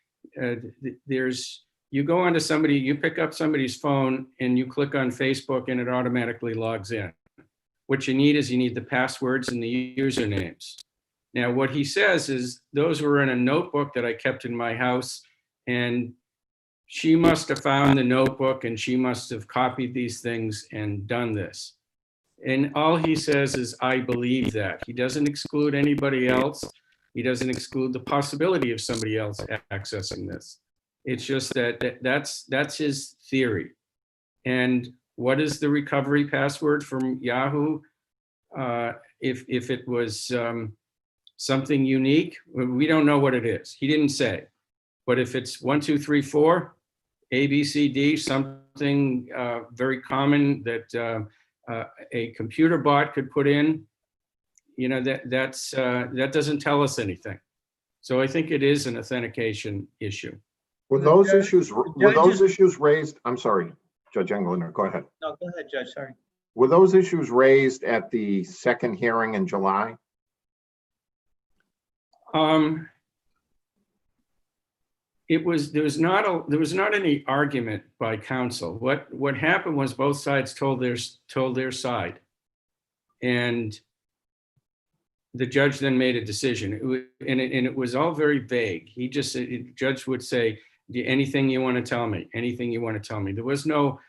You go onto somebody, you pick up somebody's phone and you click on Facebook and it automatically logs in. What you need is the passwords and the usernames. Now, what he says is those were in a notebook that I kept in my house, and she must have found the notebook and she must have copied these things and done this. And all he says is, I believe that. He doesn't exclude anybody else. He doesn't exclude the possibility of somebody else accessing this. It's just that's his theory. And what is the recovery password from Yahoo? If it was something unique, we don't know what it is. He didn't say. But if it's 1, 2, 3, 4, A, B, C, D, something very common that a computer bot could put in, that doesn't tell us anything. So I think it is an authentication issue. Were those issues raised? I'm sorry, Judge Engliner, go ahead. No, go ahead, Judge, sorry. Were those issues raised at the second hearing in July? There was not any argument by counsel. What happened was both sides told their side, and the judge then made a decision. It was all very vague. The judge would say, anything you want to tell me, anything you want to tell me. There was no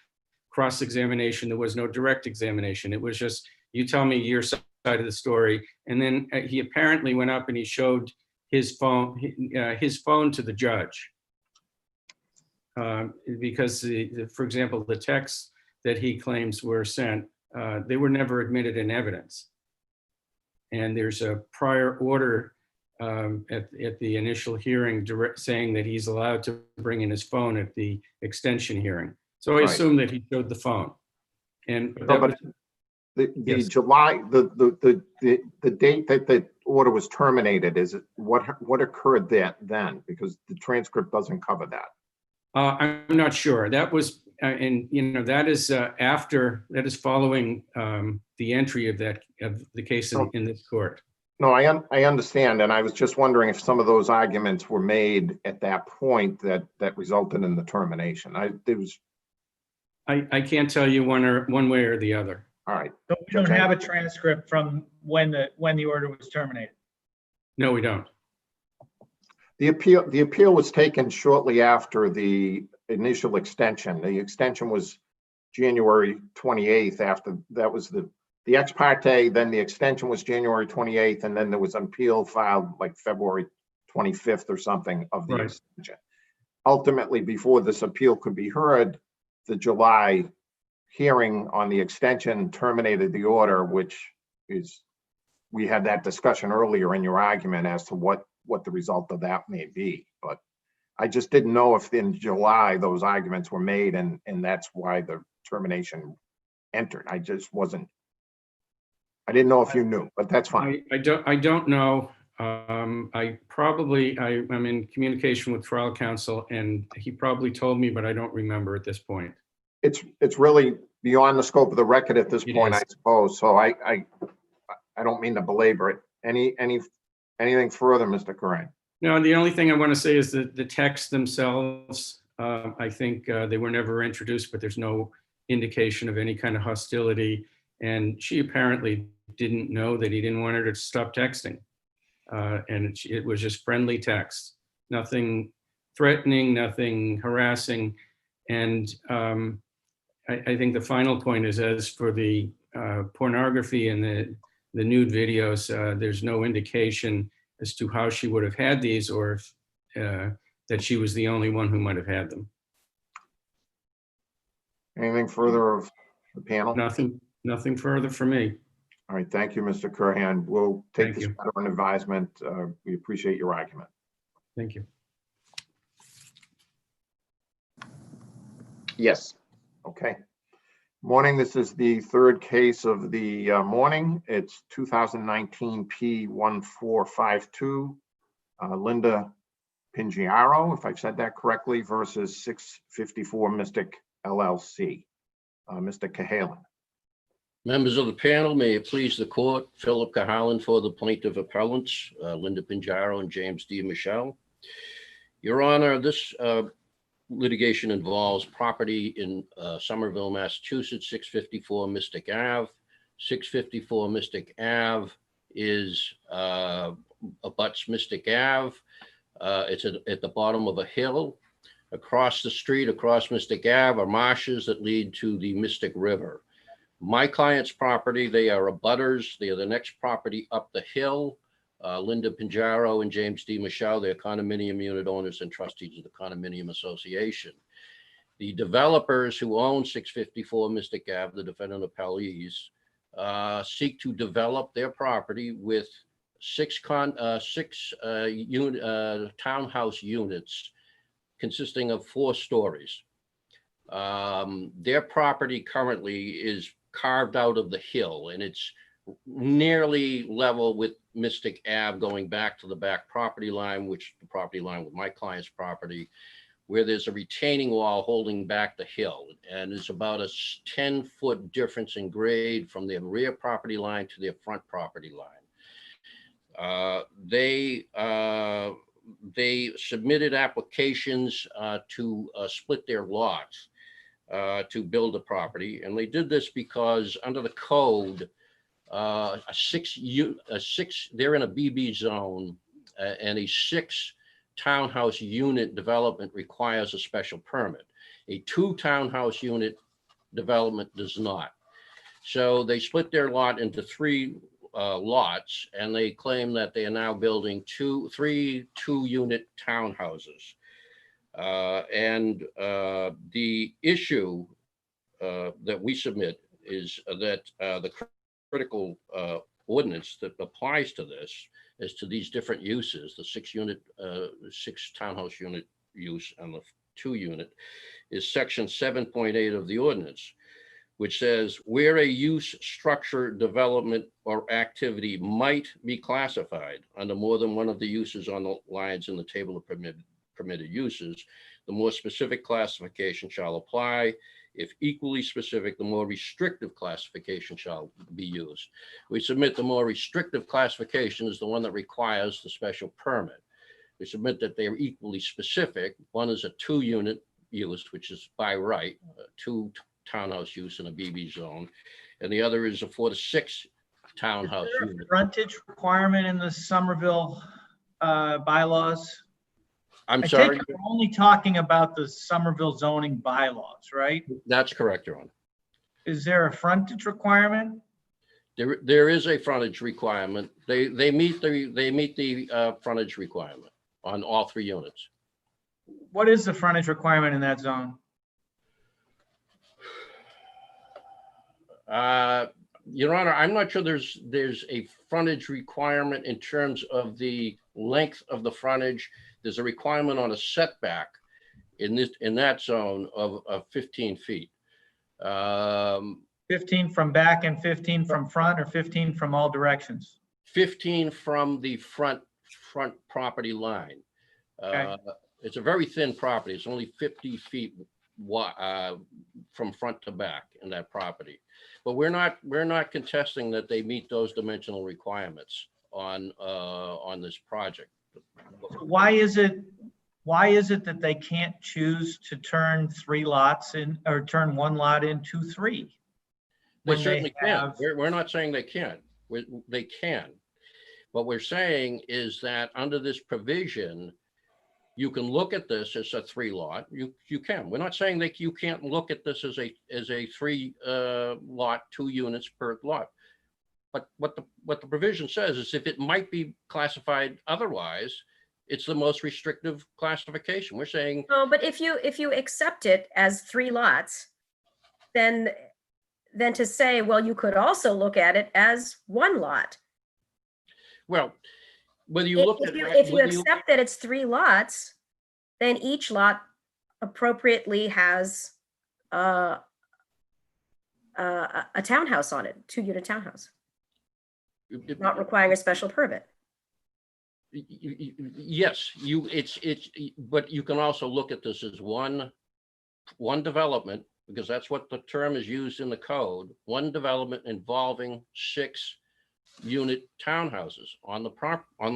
cross-examination. There was no direct examination. It was just, you tell me your side of the story. And then he apparently went up and he showed his phone to the judge. Because for example, the texts that he claims were sent they were never admitted in evidence. And there's a prior order at the initial hearing saying that he's allowed to bring in his phone at the extension hearing. So I Right. assume that he showed the phone. And No, that but was, the Yes. July, the date that the order was terminated, is it, what occurred then? Because the transcript doesn't cover that. I'm not sure. That was, and that is that is following the entry of the case in this court. No, I understand, and I was just wondering if some of those arguments were made at that point that resulted in the termination. I can't tell you one way or the other. All right. So we don't have a transcript from when the order was terminated. No, we don't. The appeal was taken shortly after the initial extension. The extension was January 28th. After that was the ex parte, then the extension was January 28th, and then there was an appeal filed like February 25th or something of the Right. extension. Ultimately, before this appeal could be heard, the July hearing on the extension terminated the order, which is, we had that discussion earlier in your argument as to what the result of that may be. But I just didn't know if in July those arguments were made and that's why the termination entered. I didn't know if you knew, but that's fine. I don't know. I'm in communication with trial counsel, and he probably told me, but I don't remember at this point. It's really beyond the scope of the record at this It point, is. I suppose. So I don't mean to belabor it. Anything further, Mr. Curran? No, the only thing I want to say is that the texts themselves, I think they were never introduced, but there's no indication of any kind of hostility. And she apparently didn't know that he didn't want her to stop texting. And it was just friendly text, nothing threatening, nothing harassing. And I think the final point is, as for the pornography and the nude videos, there's no indication as to how she would have had these, or if, that she was the only one who might have had them. Anything further of the panel? Nothing further for me. All right, thank you, Mr. Curran. We'll take Thank this you. matter under advisement. We appreciate your argument. Thank you. Yes. Okay. Morning, this is the third case of the morning. It's 2019 P1452, Linda Pingiaro, if I've said that correctly, versus 654 Mystic LLC. Mr. Cahalan. Members of the panel, may it please the court, Philip Cahalan for the plaintiff appellants, Linda Pingiaro and James D. Michelle. Your Honor, this litigation involves property in Somerville, Massachusetts, 654 Mystic Ave. 654 Mystic Ave is abuts Mystic Ave. It's at the bottom of a hill. Across the street, across Mystic Ave, are marshes that lead to the Mystic River. My client's property, they are abutters. They are the next property up the hill. Linda Pingiaro and James D. Michelle, they're condominium unit owners and trustees of the Condominium Association. The developers who own 654 Mystic Ave, the defendant appellees, seek to develop their property with six townhouse units consisting of 4 stories. Their property currently is carved out of the hill, and it's nearly level with Mystic Ave going back to the back property line, which the property line with my client's property, where there's a retaining wall holding back the hill. And it's about a 10-foot difference in grade from their rear property line to their front property line. They submitted applications to split their lots to build a property. And they did this because under the code, they're in a BB zone, and a 6 townhouse unit development requires a special permit. A 2 townhouse unit development does not. So they split their lot into 3 lots, and they claim that they are now building 3 2-unit townhouses. The issue that we submit is that the critical ordinance that applies to this, as to these different uses, the 6 townhouse unit use and the 2 unit, is section 7.8 of the ordinance, which says where a use, structure, development, or activity might be classified under more than one of the uses on the lines in the table of permitted uses, the more specific classification shall apply. If equally specific, the more restrictive classification shall be used. We submit the more restrictive classification is the one that requires the special permit. We submit that they are equally specific. One is a 2 unit use, which is by right, 2 townhouse use in a BB zone, and the other is a 4 to 6 townhouse Is there a unit. frontage requirement in the Somerville bylaws? I'm I sorry, take it we're only talking about the Somerville zoning bylaws, right? that's correct, Your Honor. Is there a frontage requirement? There is a frontage requirement. They meet the frontage requirement on all 3 units. What is the frontage requirement in that zone? Your Honor, I'm not sure there's a frontage requirement in terms of the length of the frontage. There's a requirement on a setback in that zone of 15 feet. 15 from back and 15 from front, or 15 from all directions? 15 from the front property line. Okay. It's a very thin property. It's only 50 feet from front to back in that property. But we're not contesting that they meet those dimensional requirements on this project. So why is it that they can't choose to turn 3 lots in, or turn 1 lot into 3? They when certainly can. have- We're not saying they can't. They can. What we're saying is that under this provision, you can look at this as a 3 lot. You can. We're not saying that you can't look at this as a 3 lot, 2 units per lot. But what the provision says is if it might be classified otherwise, it's the most restrictive classification. We're saying, No, but if you accept it as 3 lots, then to say, well, you could also look at it as 1 lot. well, whether you look at If you accept that it's 3 lots, then each lot appropriately has a townhouse on it, 2-unit townhouse, not requiring a special permit. Yes, but you can also look at this as one development, because that's what the term is used in the code, one development involving 6-unit townhouses on the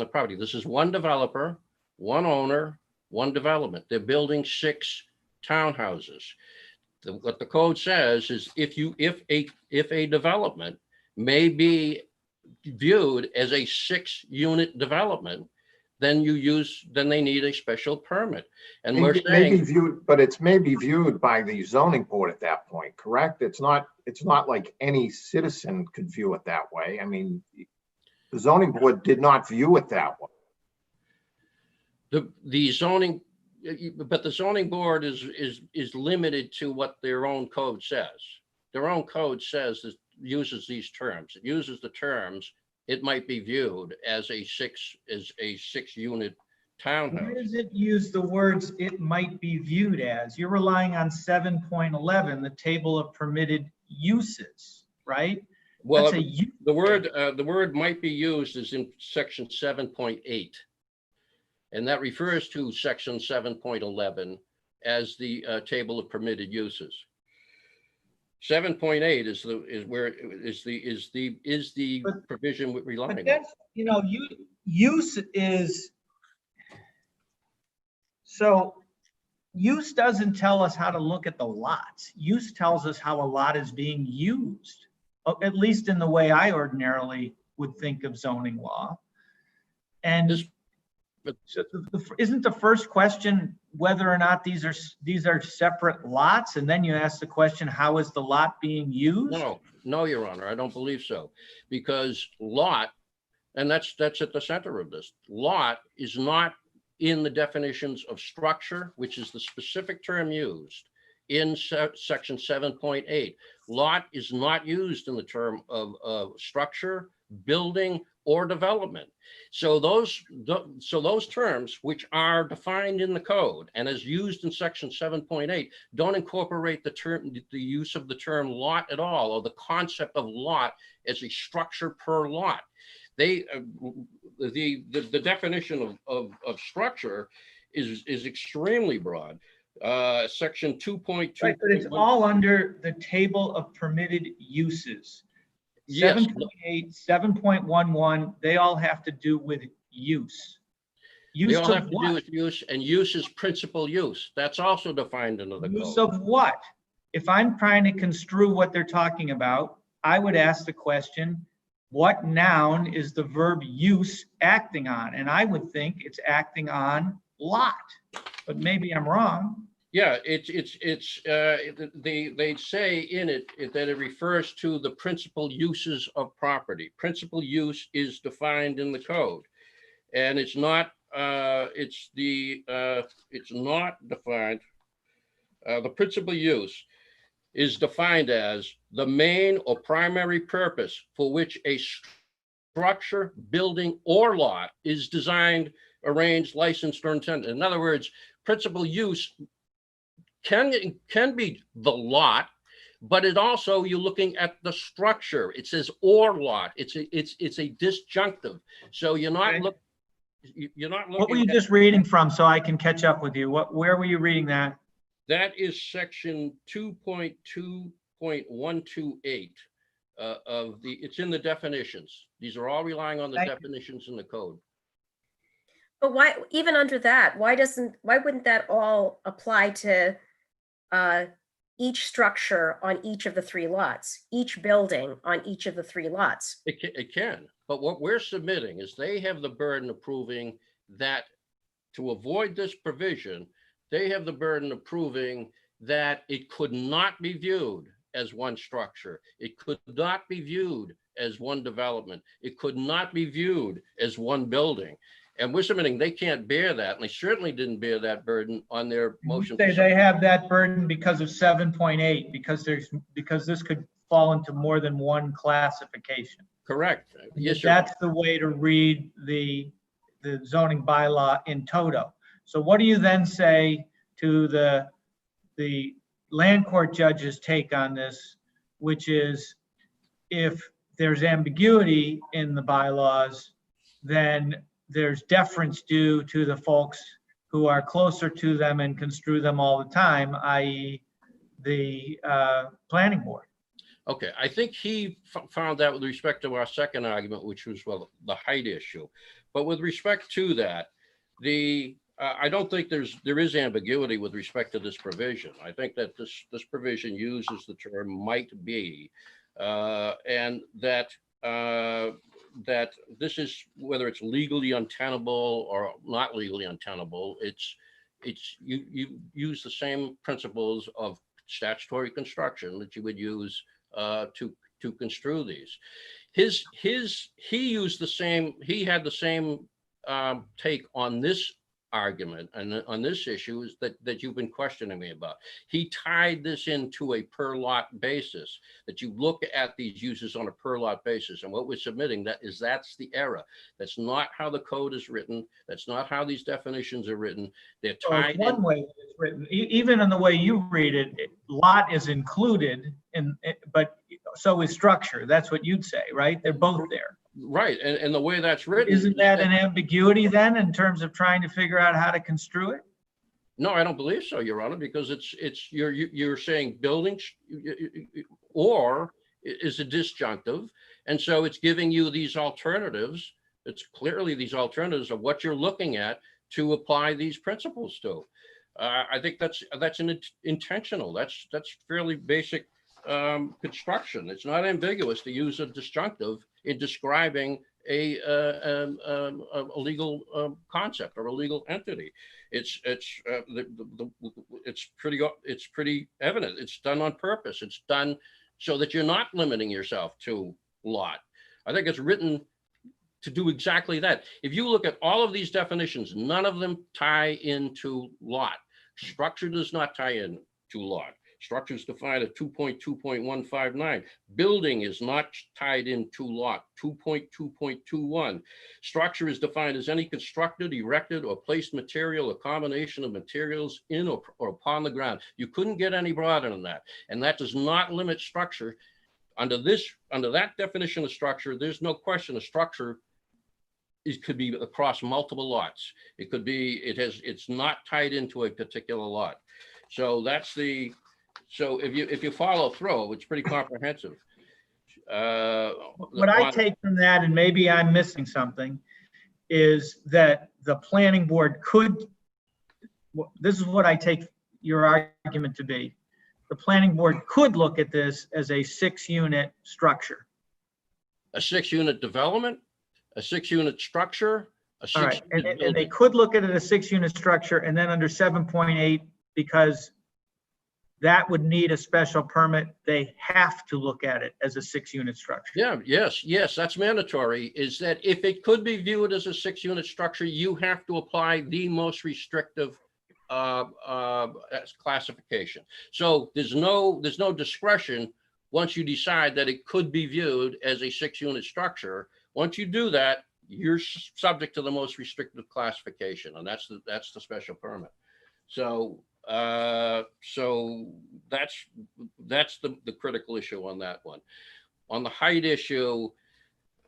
property. This is one developer, one owner, one development. They're building 6 townhouses. What the code says is if a development may be viewed as a 6-unit development, then they need a special permit. And we're It may be saying, viewed, but it's maybe viewed by the zoning board at that point, correct? It's not like any citizen could view it that way. I mean, the zoning board did not view it that way. the zoning, but the zoning board is limited to what their own code says. Their own code says that uses these terms. It uses the terms, it might be viewed as a 6-unit townhouse. Why does it use the words "it might be viewed as"? You're relying on 7.11, the table of permitted uses, right? Well, That's a use. the word might be used is in section 7.8. And that refers to section 7.11 as the table of permitted uses. 7.8 is the provision we're relying But on. that's, use is, so use doesn't tell us how to look at the lots. Use tells us how a lot is being used, at least in the way I ordinarily would think of zoning law. And isn't the first question whether or not these are separate lots? And then you ask the question, how is the lot being used? No, Your Honor, I don't believe so. Because lot, and that's at the center of this, lot is not in the definitions of structure, which is the specific term used in section 7.8. Lot is not used in the term of structure, building, or development. So those terms which are defined in the code and as used in section 7.8 don't incorporate the use of the term lot at all, or the concept of lot as a structure per lot. The definition of structure is extremely broad. Section 2.2. Right, but it's all under the table of permitted uses. Yes. 7.8, 7.11, they all have to do with use. They Use all have of to do what? with use, and use is principal use. That's also defined under the Use code. of what? If I'm trying to construe what they're talking about, I would ask the question, what noun is the verb use acting on? And I would think it's acting on lot, but maybe I'm wrong. Yeah, they say in it that it refers to the principal uses of property. Principal use is defined in the code, and it's not defined. The principal use is defined as the main or primary purpose for which a structure, building, or lot is designed, arranged, licensed, or intended. In other words, principal use can be the lot, but it also, you're looking at the structure. It says or lot. It's a disjunctive. So you're not Okay. you're not looking. What were you just reading from so I can catch up with you? Where were you reading that? That is section 2.2.128 of the. It's in the definitions. These are all relying on the Thank you. definitions in the code. But why, even under that, why wouldn't that all apply to each structure on each of the 3 lots, each building on each of the 3 lots? It can, but what we're submitting is they have the burden of proving that to avoid this provision, they have the burden of proving that it could not be viewed as one structure. It could not be viewed as one development. It could not be viewed as one building. And we're submitting they can't bear that, and they certainly didn't bear that burden on their motion. Say they have that burden because of 7.8, because this could fall into more than one classification. Correct. Yes, Your Honor. That's the way to read the zoning bylaw in toto. So what do you then say to the land court judge's take on this, which is if there's ambiguity in the bylaws, then there's deference due to the folks who are closer to them and construe them all the time, i.e. the planning board. Okay, I think he found that with respect to our second argument, which was, well, the height issue. But with respect to that, I don't think there is ambiguity with respect to this provision. I think that this provision uses the term might be, and that this is, whether it's legally untenable or not legally untenable, you use the same principles of statutory construction that you would use to construe these. He had the same take on this argument and on this issue is that you've been questioning me about. He tied this into a per lot basis, that you look at these uses on a per lot basis. And what we're submitting that's the error. That's not how the code is written. That's not how these definitions are written. They're tied one way it's written, even in the way you read it, lot is included in it, but so is structure. That's what you'd say, right? They're both there. Right, and the way that's written. Isn't that an ambiguity then in terms of trying to figure out how to construe it? No, I don't believe so, Your Honor, because you're saying buildings or is a disjunctive, and so it's giving you these alternatives. It's clearly these alternatives of what you're looking at to apply these principles to. I think that's intentional. That's fairly basic construction. It's not ambiguous to use a disjunctive in describing a legal concept or a legal entity. It's pretty evident. It's done on purpose. It's done so that you're not limiting yourself to lot. I think it's written to do exactly that. If you look at all of these definitions, none of them tie into lot. Structure does not tie in to lot. Structure is defined at 2.2.159. Building is not tied into lot 2.2.21. Structure is defined as any constructed, erected, or placed material or combination of materials in or upon the ground. You couldn't get any broader than that. And that does not limit structure. Under that definition of structure, there's no question a structure could be across multiple lots. It could be, it's not tied into a particular lot. So so if you follow through, it's pretty comprehensive. What I take from that, and maybe I'm missing something, is that the planning board could, this is what I take your argument to be. The planning board could look at this as a 6-unit structure. A 6-unit development, a 6-unit structure, a 6-unit All right, and they building. could look at it as a 6-unit structure, and then under 7.8, because that would need a special permit, they have to look at it as a 6-unit structure. Yeah, yes, that's mandatory, is that if it could be viewed as a 6-unit structure, you have to apply the most restrictive classification. So there's no discretion once you decide that it could be viewed as a 6-unit structure. Once you do that, you're subject to the most restrictive classification, and that's the special permit. So that's the critical issue on that one. On the height issue,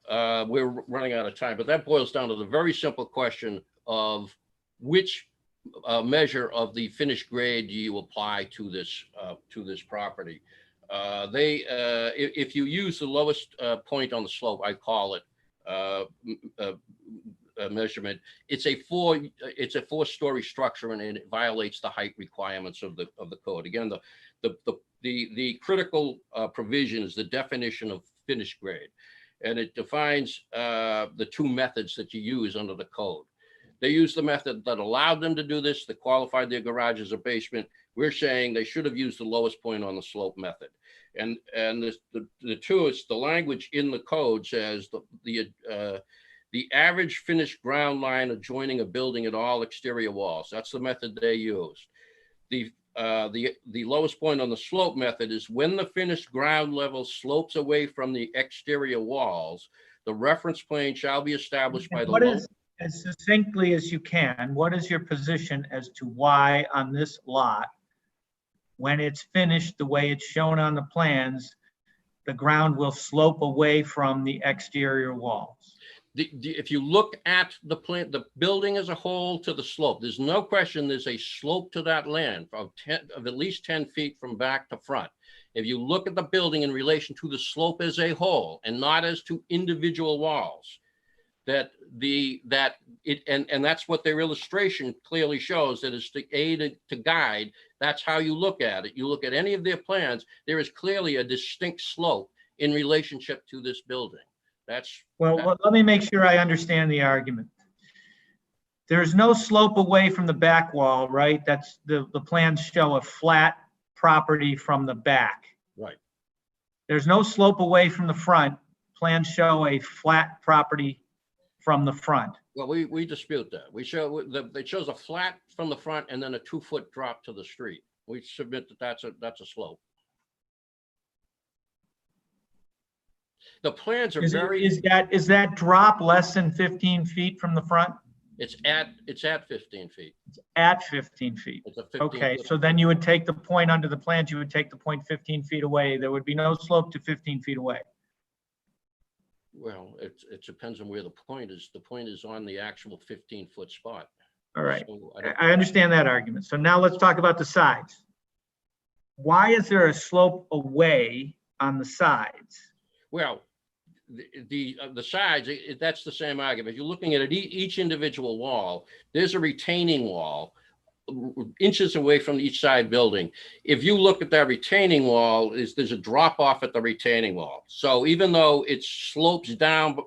we're running out of time, but that boils down to the very simple question of which measure of the finished grade do you apply to this property. If you use the lowest point on the slope, I call it measurement, it's a 4-story structure, and it violates the height requirements of the code. Again, the critical provision is the definition of finished grade, and it defines the 2 methods that you use under the code. They use the method that allowed them to do this, that qualified their garage as a basement. We're saying they should have used the lowest point on the slope method. And the two is the language in the code says the average finished ground line adjoining a building at all exterior walls. That's the method they used. The lowest point on the slope method is when the finished ground level slopes away from the exterior walls, the reference plane shall be established by the As succinctly as you can, what is your position as to why on this lot, when it's finished the way it's shown on the plans, the ground will slope away from the exterior walls? If you look at the building as a whole to the slope, there's no question there's a slope to that land of at least 10 feet from back to front. If you look at the building in relation to the slope as a whole and not as to individual walls, that's what their illustration clearly shows, that is to aid to guide. That's how you look at it. You look at any of their plans, there is clearly a distinct slope in relationship to this building. Well, let me make sure I understand the argument. There's no slope away from the back wall, right? That's the plans show a flat property from the back. Right. There's no slope away from the front. Plans show a flat property from the front. Well, we dispute that. It shows a flat from the front and then a 2-foot drop to the street. We submit that that's a slope. The plans are Is that drop less than 15 feet from the front? It's at 15 feet. It's at 15 feet. It's a 15 Okay, foot. so then you would take the point under the plans, you would take the point 15 feet away. There would be no slope to 15 feet away. Well, it depends on where the point is. The point is on the actual 15-foot spot. All right, So I understand that argument. So now let's talk about the sides. Why is there a slope away on the sides? Well, the sides, that's the same argument. If you're looking at it, each individual wall, there's a retaining wall inches away from each side building. If you look at that retaining wall, there's a drop off at the retaining wall. So even though it slopes down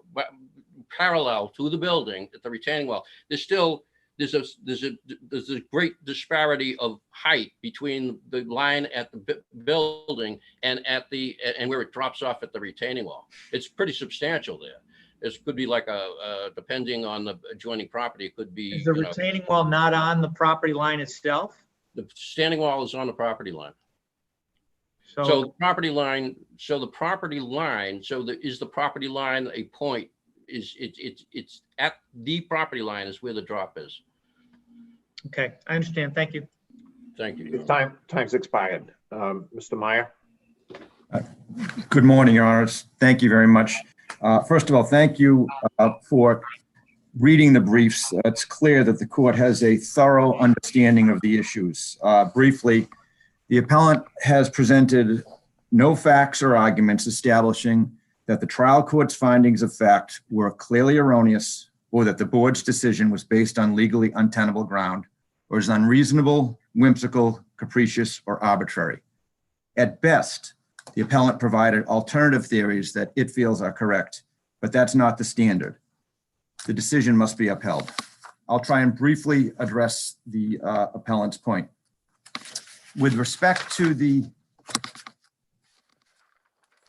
parallel to the building at the retaining wall, there's a great disparity of height between the line at the building and where it drops off at the retaining wall. It's pretty substantial there. This could be like depending on the adjoining property, it could be. Is the retaining wall not on the property line itself? The standing wall is on the property line. So So, the property line, is the property line a point? It's at the property line is where the drop is. okay, I understand. Thank you. Thank you. Your time's expired. Mr. Meyer? Good morning, Your Honors. Thank you very much. First of all, thank you for reading the briefs. It's clear that the court has a thorough understanding of the issues. Briefly, the appellant has presented no facts or arguments establishing that the trial court's findings of fact were clearly erroneous or that the board's decision was based on legally untenable ground or is unreasonable, whimsical, capricious, or arbitrary. At best, the appellant provided alternative theories that it feels are correct, but that's not the standard. The decision must be upheld. I'll try and briefly address the appellant's point. With respect to the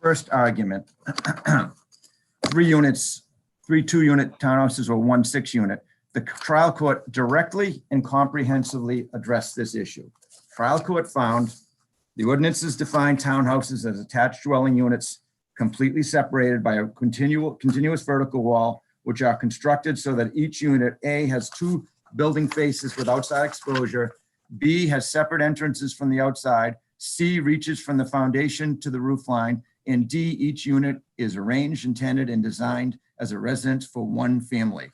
first argument, 3 units, 3 2-unit townhouses or 1 6-unit, the trial court directly and comprehensively addressed this issue. Trial court found the ordinances define townhouses as attached dwelling units completely separated by a continuous vertical wall, which are constructed so that each unit, A, has 2 building faces with outside exposure, B, has separate entrances from the outside, C, reaches from the foundation to the roof line, and D, each unit is arranged, intended, and designed as a residence for one family.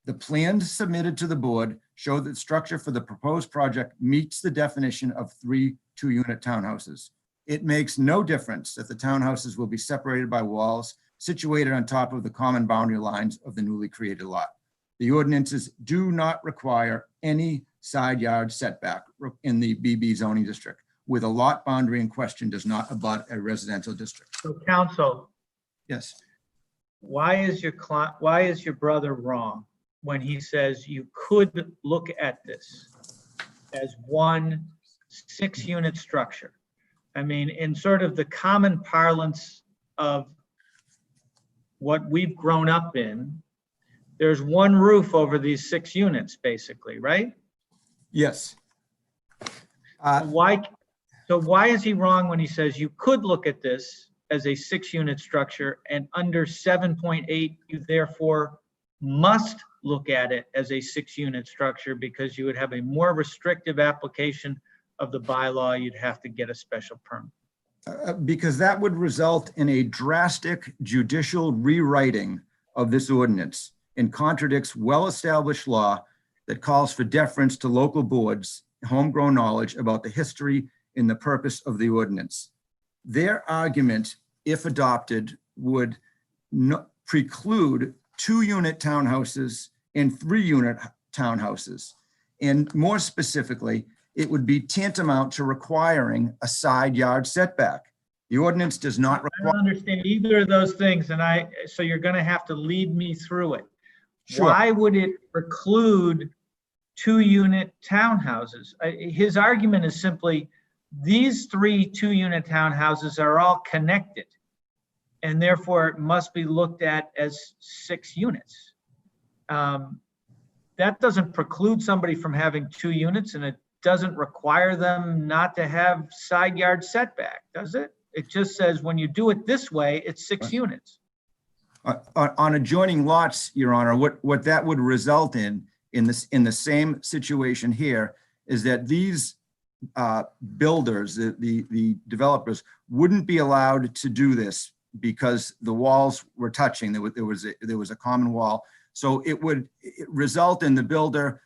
The plans submitted to the board show that the structure for the proposed project meets the definition of 3 2-unit townhouses. It makes no difference that the townhouses will be separated by walls situated on top of the common boundary lines of the newly created lot. The ordinances do not require any side yard setback in the BB zoning district, where the lot boundary in question does not abut a residential district. So counsel, Yes. why is your brother wrong when he says you could look at this as 1 6-unit structure? I mean, in sort of the common parlance of what we've grown up in, there's 1 roof over these 6 units, basically, right? Yes. Why is he wrong when he says you could look at this as a 6-unit structure and under 7.8, you therefore must look at it as a 6-unit structure because you would have a more restrictive application of the bylaw, you'd have to get a special permit? Because that would result in a drastic judicial rewriting of this ordinance and contradicts well-established law that calls for deference to local boards' homegrown knowledge about the history and the purpose of the ordinance. Their argument, if adopted, would preclude 2-unit townhouses and 3-unit townhouses. And more specifically, it would be tantamount to requiring a side yard setback. The ordinance does not I require. don't understand either of those things, so you're going to have to lead me through it. Sure. Why would it preclude 2-unit townhouses? His argument is simply, these 3 2-unit townhouses are all connected, and therefore it must be looked at as 6 units. That doesn't preclude somebody from having 2 units, and it doesn't require them not to have side yard setback, does it? It just says when you do it this way, it's 6 units. On adjoining lots, Your Honor, what that would result in the same situation here is that these builders, the developers, wouldn't be allowed to do this because the walls were touching. There was a common wall, so it would result in the builder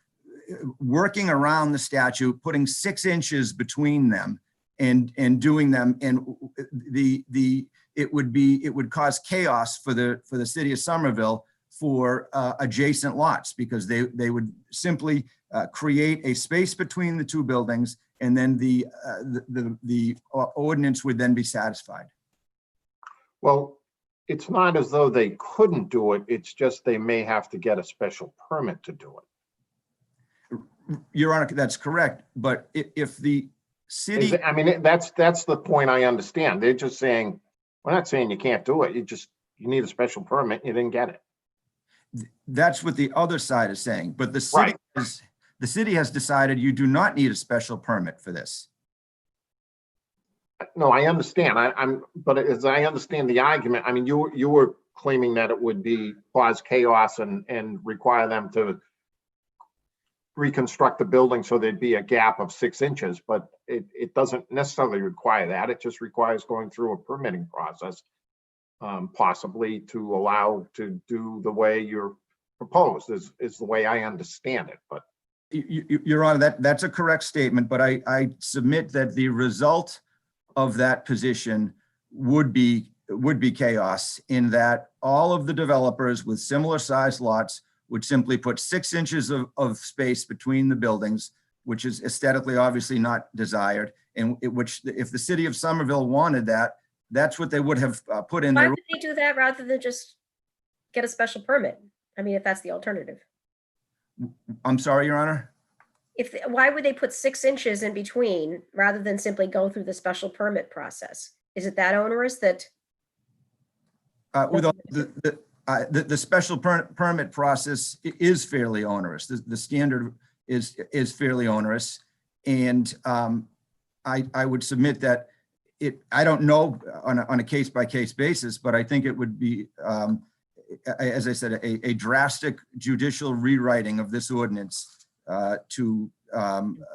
working around the statute, putting 6 inches between them, and doing them, and it would cause chaos for the city of Somerville for adjacent lots, because they would simply create a space between the 2 buildings, and then the ordinance would then be satisfied. Well, it's not as though they couldn't do it. It's just they may have to get a special permit to do it. Your Honor, that's correct. But if the city, I mean, that's the point I understand. They're just saying, we're not saying you can't do it. You need a special permit. You didn't get it. that's what the other side is saying. But the city, The city has decided you do not need a special permit for this. No, I understand. But as I understand the argument, I mean, you were claiming that it would be cause chaos and require them to reconstruct the building so there'd be a gap of 6 inches, but it doesn't necessarily require that. It just requires going through a permitting process, possibly to allow to do the way you're proposed is the way I understand it, but. Your Honor, that's a correct statement, but I submit that the result of that position would be chaos, in that all of the developers with similar sized lots would simply put 6 inches of space between the buildings, which is aesthetically obviously not desired, and which if the city of Somerville wanted that, that's what they would have put in Why there. would they do that rather than just get a special permit? I mean, if that's the alternative. I'm sorry, Your Honor? Why would they put 6 inches in between rather than simply go through the special permit process? Is it that onerous that? With the special permit process is fairly onerous. The standard is fairly onerous. And I would submit that I don't know on a case-by-case basis, but I think it would be, as I said, a drastic judicial rewriting of this ordinance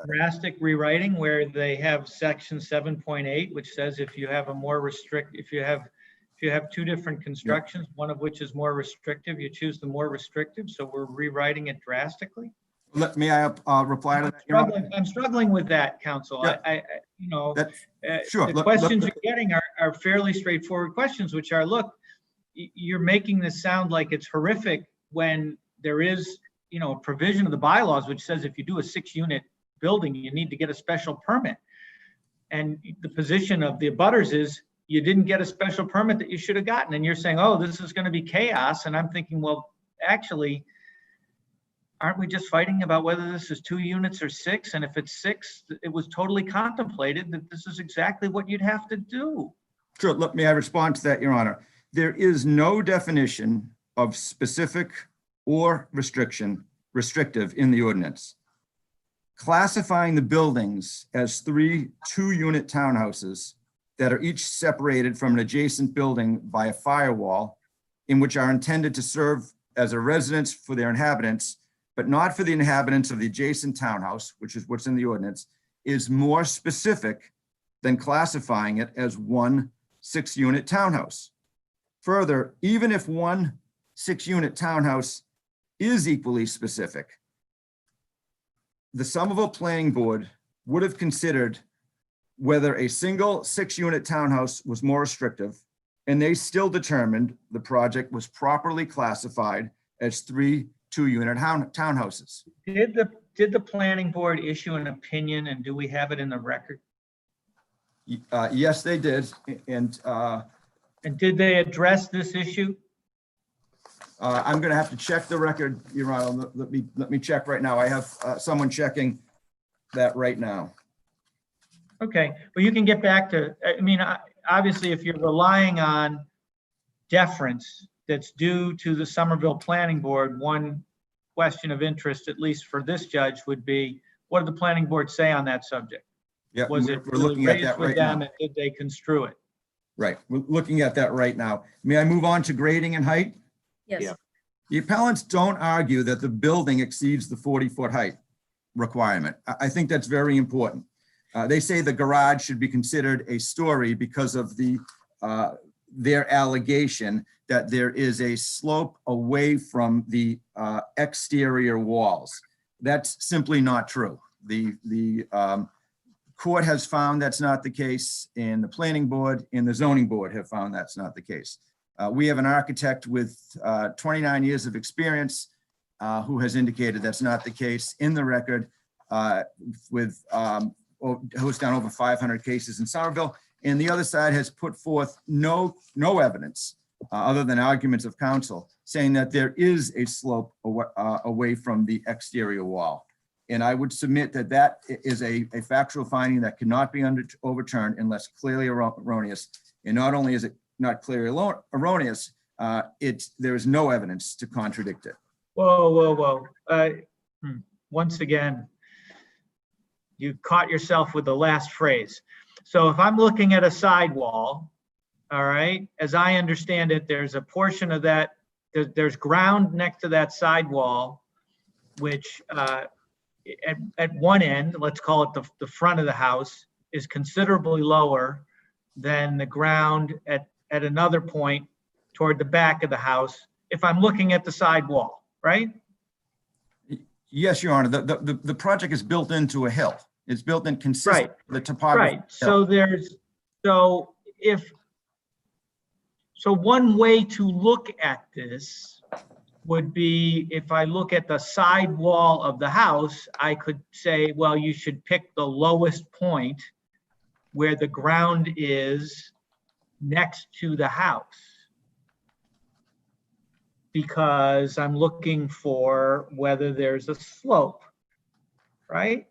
Drastic rewriting where they have section 7.8, which says if you have a more if you have two different constructions, one of which is more restrictive, you choose the more restrictive. So we're rewriting it drastically. May I reply to that? I'm struggling with that, counsel. Yeah. Sure. The questions you're getting are fairly straightforward questions, which are, look, you're making this sound like it's horrific when there is, a provision of the bylaws which says if you do a 6-unit building, you need to get a special permit. And the position of the abutters is you didn't get a special permit that you should have gotten. And you're saying, oh, this is going to be chaos. And I'm thinking, well, actually, aren't we just fighting about whether this is 2 units or 6? And if it's 6, it was totally contemplated that this is exactly what you'd have to do. Sure. May I respond to that, Your Honor? There is no definition of specific or restrictive in the ordinance. Classifying the buildings as 3 2-unit townhouses that are each separated from an adjacent building by a firewall, in which are intended to serve as a residence for their inhabitants, but not for the inhabitants of the adjacent townhouse, which is what's in the ordinance, is more specific than classifying it as 1 6-unit townhouse. Further, even if 1 6-unit townhouse is equally specific, the Somerville Planning Board would have considered whether a single 6-unit townhouse was more restrictive, and they still determined the project was properly classified as 3 2-unit townhouses. Did the planning board issue an opinion, and do we have it in the record? Yes, they did. And did they address this issue? I'm going to have to check the record, Your Honor. Let me check right now. I have someone checking that right now. Okay, well, you can get back to, I mean, obviously, if you're relying on deference that's due to the Somerville Planning Board, one question of interest, at least for this judge, would be, what did the planning board say on that subject? Yeah, Was we're it looking at that right now. And did they construe it? Right, we're looking at that right now. May I move on to grading and height? Yes. Yeah. The appellants don't argue that the building exceeds the 40-foot height requirement. I think that's very important. They say the garage should be considered a story because of their allegation that there is a slope away from the exterior walls. That's simply not true. The court has found that's not the case, and the planning board and the zoning board have found that's not the case. We have an architect with 29 years of experience who has indicated that's not the case in the record, who's done over 500 cases in Somerville. And the other side has put forth no evidence other than arguments of counsel saying that there is a slope away from the exterior wall. And I would submit that that is a factual finding that cannot be overturned unless clearly erroneous. And not only is it not clearly erroneous, there is no evidence to contradict it. Whoa. once again, you caught yourself with the last phrase. So if I'm looking at a sidewall, all right, as I understand it, there's a portion of that, there's ground next to that sidewall, which at one end, let's call it the front of the house, is considerably lower than the ground at another point toward the back of the house, if I'm looking at the sidewall, right? Yes, Your Honor, the project is built into a hill. It's built in consistent with the topography. Right, so so one way to look at this would be, if I look at the side wall of the house, I could say, well, you should pick the lowest point where the ground is next to the house, because I'm looking for whether there's a slope, right?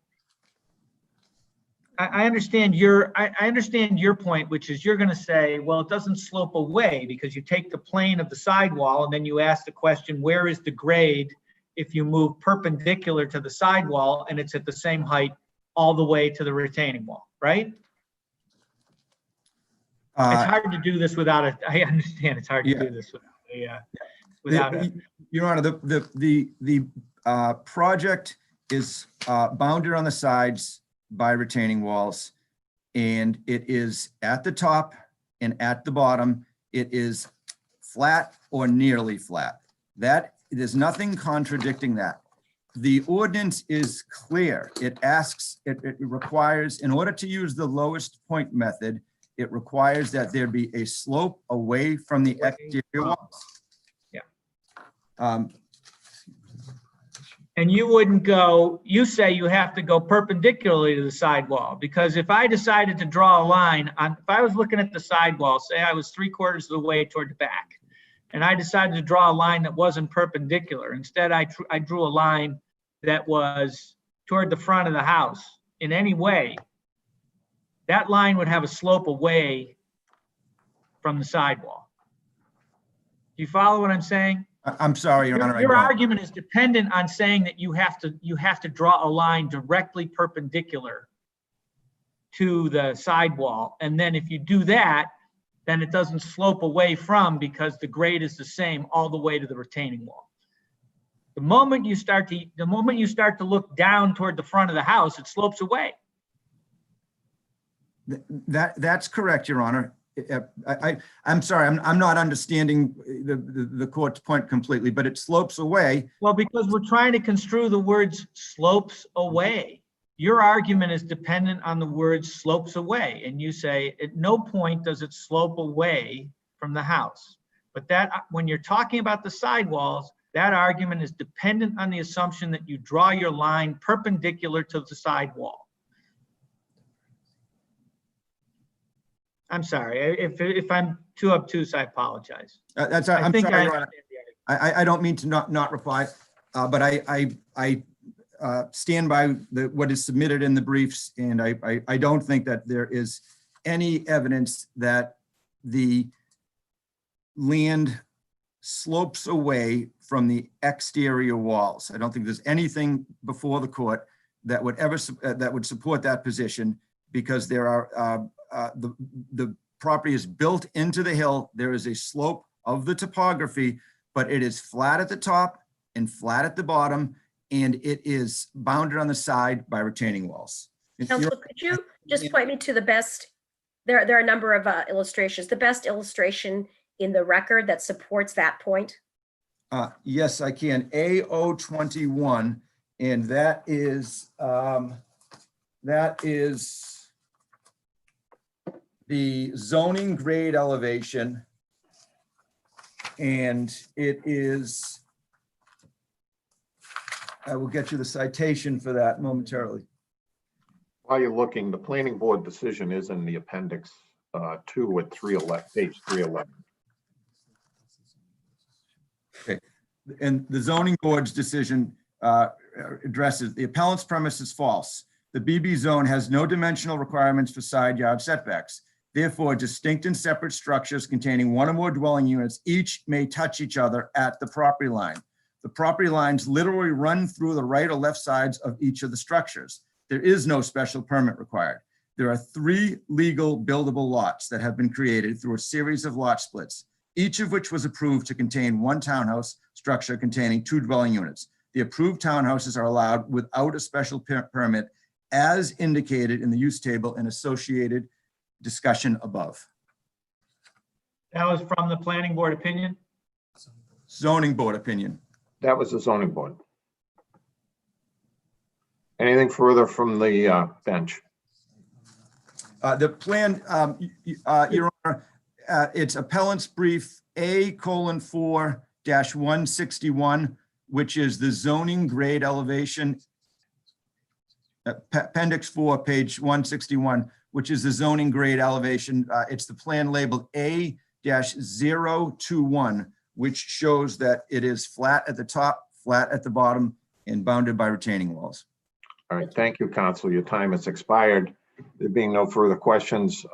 I understand your point, which is you're going to say, well, it doesn't slope away, because you take the plane of the sidewall and then you ask the question, where is the grade if you move perpendicular to the sidewall and it's at the same height all the way to the retaining wall, right? It's hard to do this without it. I understand it's hard to do this without it. Your Honor, the project is bounded on the sides by retaining walls, and it is at the top and at the bottom. It is flat or nearly flat. There's nothing contradicting that. The ordinance is clear. It requires, in order to use the lowest point method, it requires that there be a slope away from the exterior walls. Yeah. And you wouldn't go, you say you have to go perpendicularly to the sidewall, because if I decided to draw a line on, if I was looking at the sidewall, say I was 3/4 of the way toward the back, and I decided to draw a line that wasn't perpendicular. Instead, I drew a line that was toward the front of the house in any way, that line would have a slope away from the sidewall. Do you follow what I'm saying? I'm sorry, Your Honor. Your argument is dependent on saying that you have to draw a line directly perpendicular to the sidewall. And then if you do that, then it doesn't slope away from, because the grade is the same all the way to the retaining wall. The moment you start to look down toward the front of the house, it slopes away. That's correct, Your Honor. I'm sorry, I'm not understanding the court's point completely, but it slopes away. Well, because we're trying to construe the words slopes away. Your argument is dependent on the words slopes away. And you say at no point does it slope away from the house. But that, when you're talking about the sidewalls, that argument is dependent on the assumption that you draw your line perpendicular to the sidewall. I'm sorry, if I'm too obtuse, I apologize. I'm sorry, Your Honor. I don't mean to not reply, but I stand by what is submitted in the briefs, and I don't think that there is any evidence that the land slopes away from the exterior walls. I don't think there's anything before the court that would ever that would support that position, because there are the property is built into the hill. There is a slope of the topography, but it is flat at the top and flat at the bottom, and it is bounded on the side by retaining walls. Counsel, could you just point me to the best, there are a number of illustrations, the best illustration in the record that supports that point? Yes, I can. A021, and that is the zoning grade elevation, and it is, I will get you the citation for that momentarily. While you're looking, the planning board decision is in the appendix 2 at 311, page 311. Okay, and the zoning board's decision addresses the appellant's premise is false. The BB zone has no dimensional requirements for side yard setbacks. Therefore, distinct and separate structures containing one or more dwelling units each may touch each other at the property line. The property lines literally run through the right or left sides of each of the structures. There is no special permit required. There are 3 legal buildable lots that have been created through a series of lot splits, each of which was approved to contain 1 townhouse structure containing 2 dwelling units. The approved townhouses are allowed without a special permit as indicated in the use table and associated discussion above. That was from the planning board opinion. Zoning board opinion. That was the zoning board. Anything further from the bench? The plan, Your Honor, it's appellant's brief A:4-161, which is the zoning grade elevation. Appendix 4, page 161, which is the zoning grade elevation. It's the plan labeled A-021, which shows that it is flat at the top, flat at the bottom, and bounded by retaining walls. All right, thank you, counsel. Your time has expired. There being no further questions,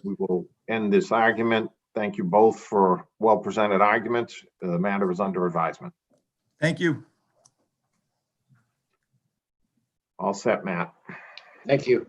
we will end this argument. Thank you both for well-presented arguments. The matter is under advisement. Thank you. All set, Matt. Thank you.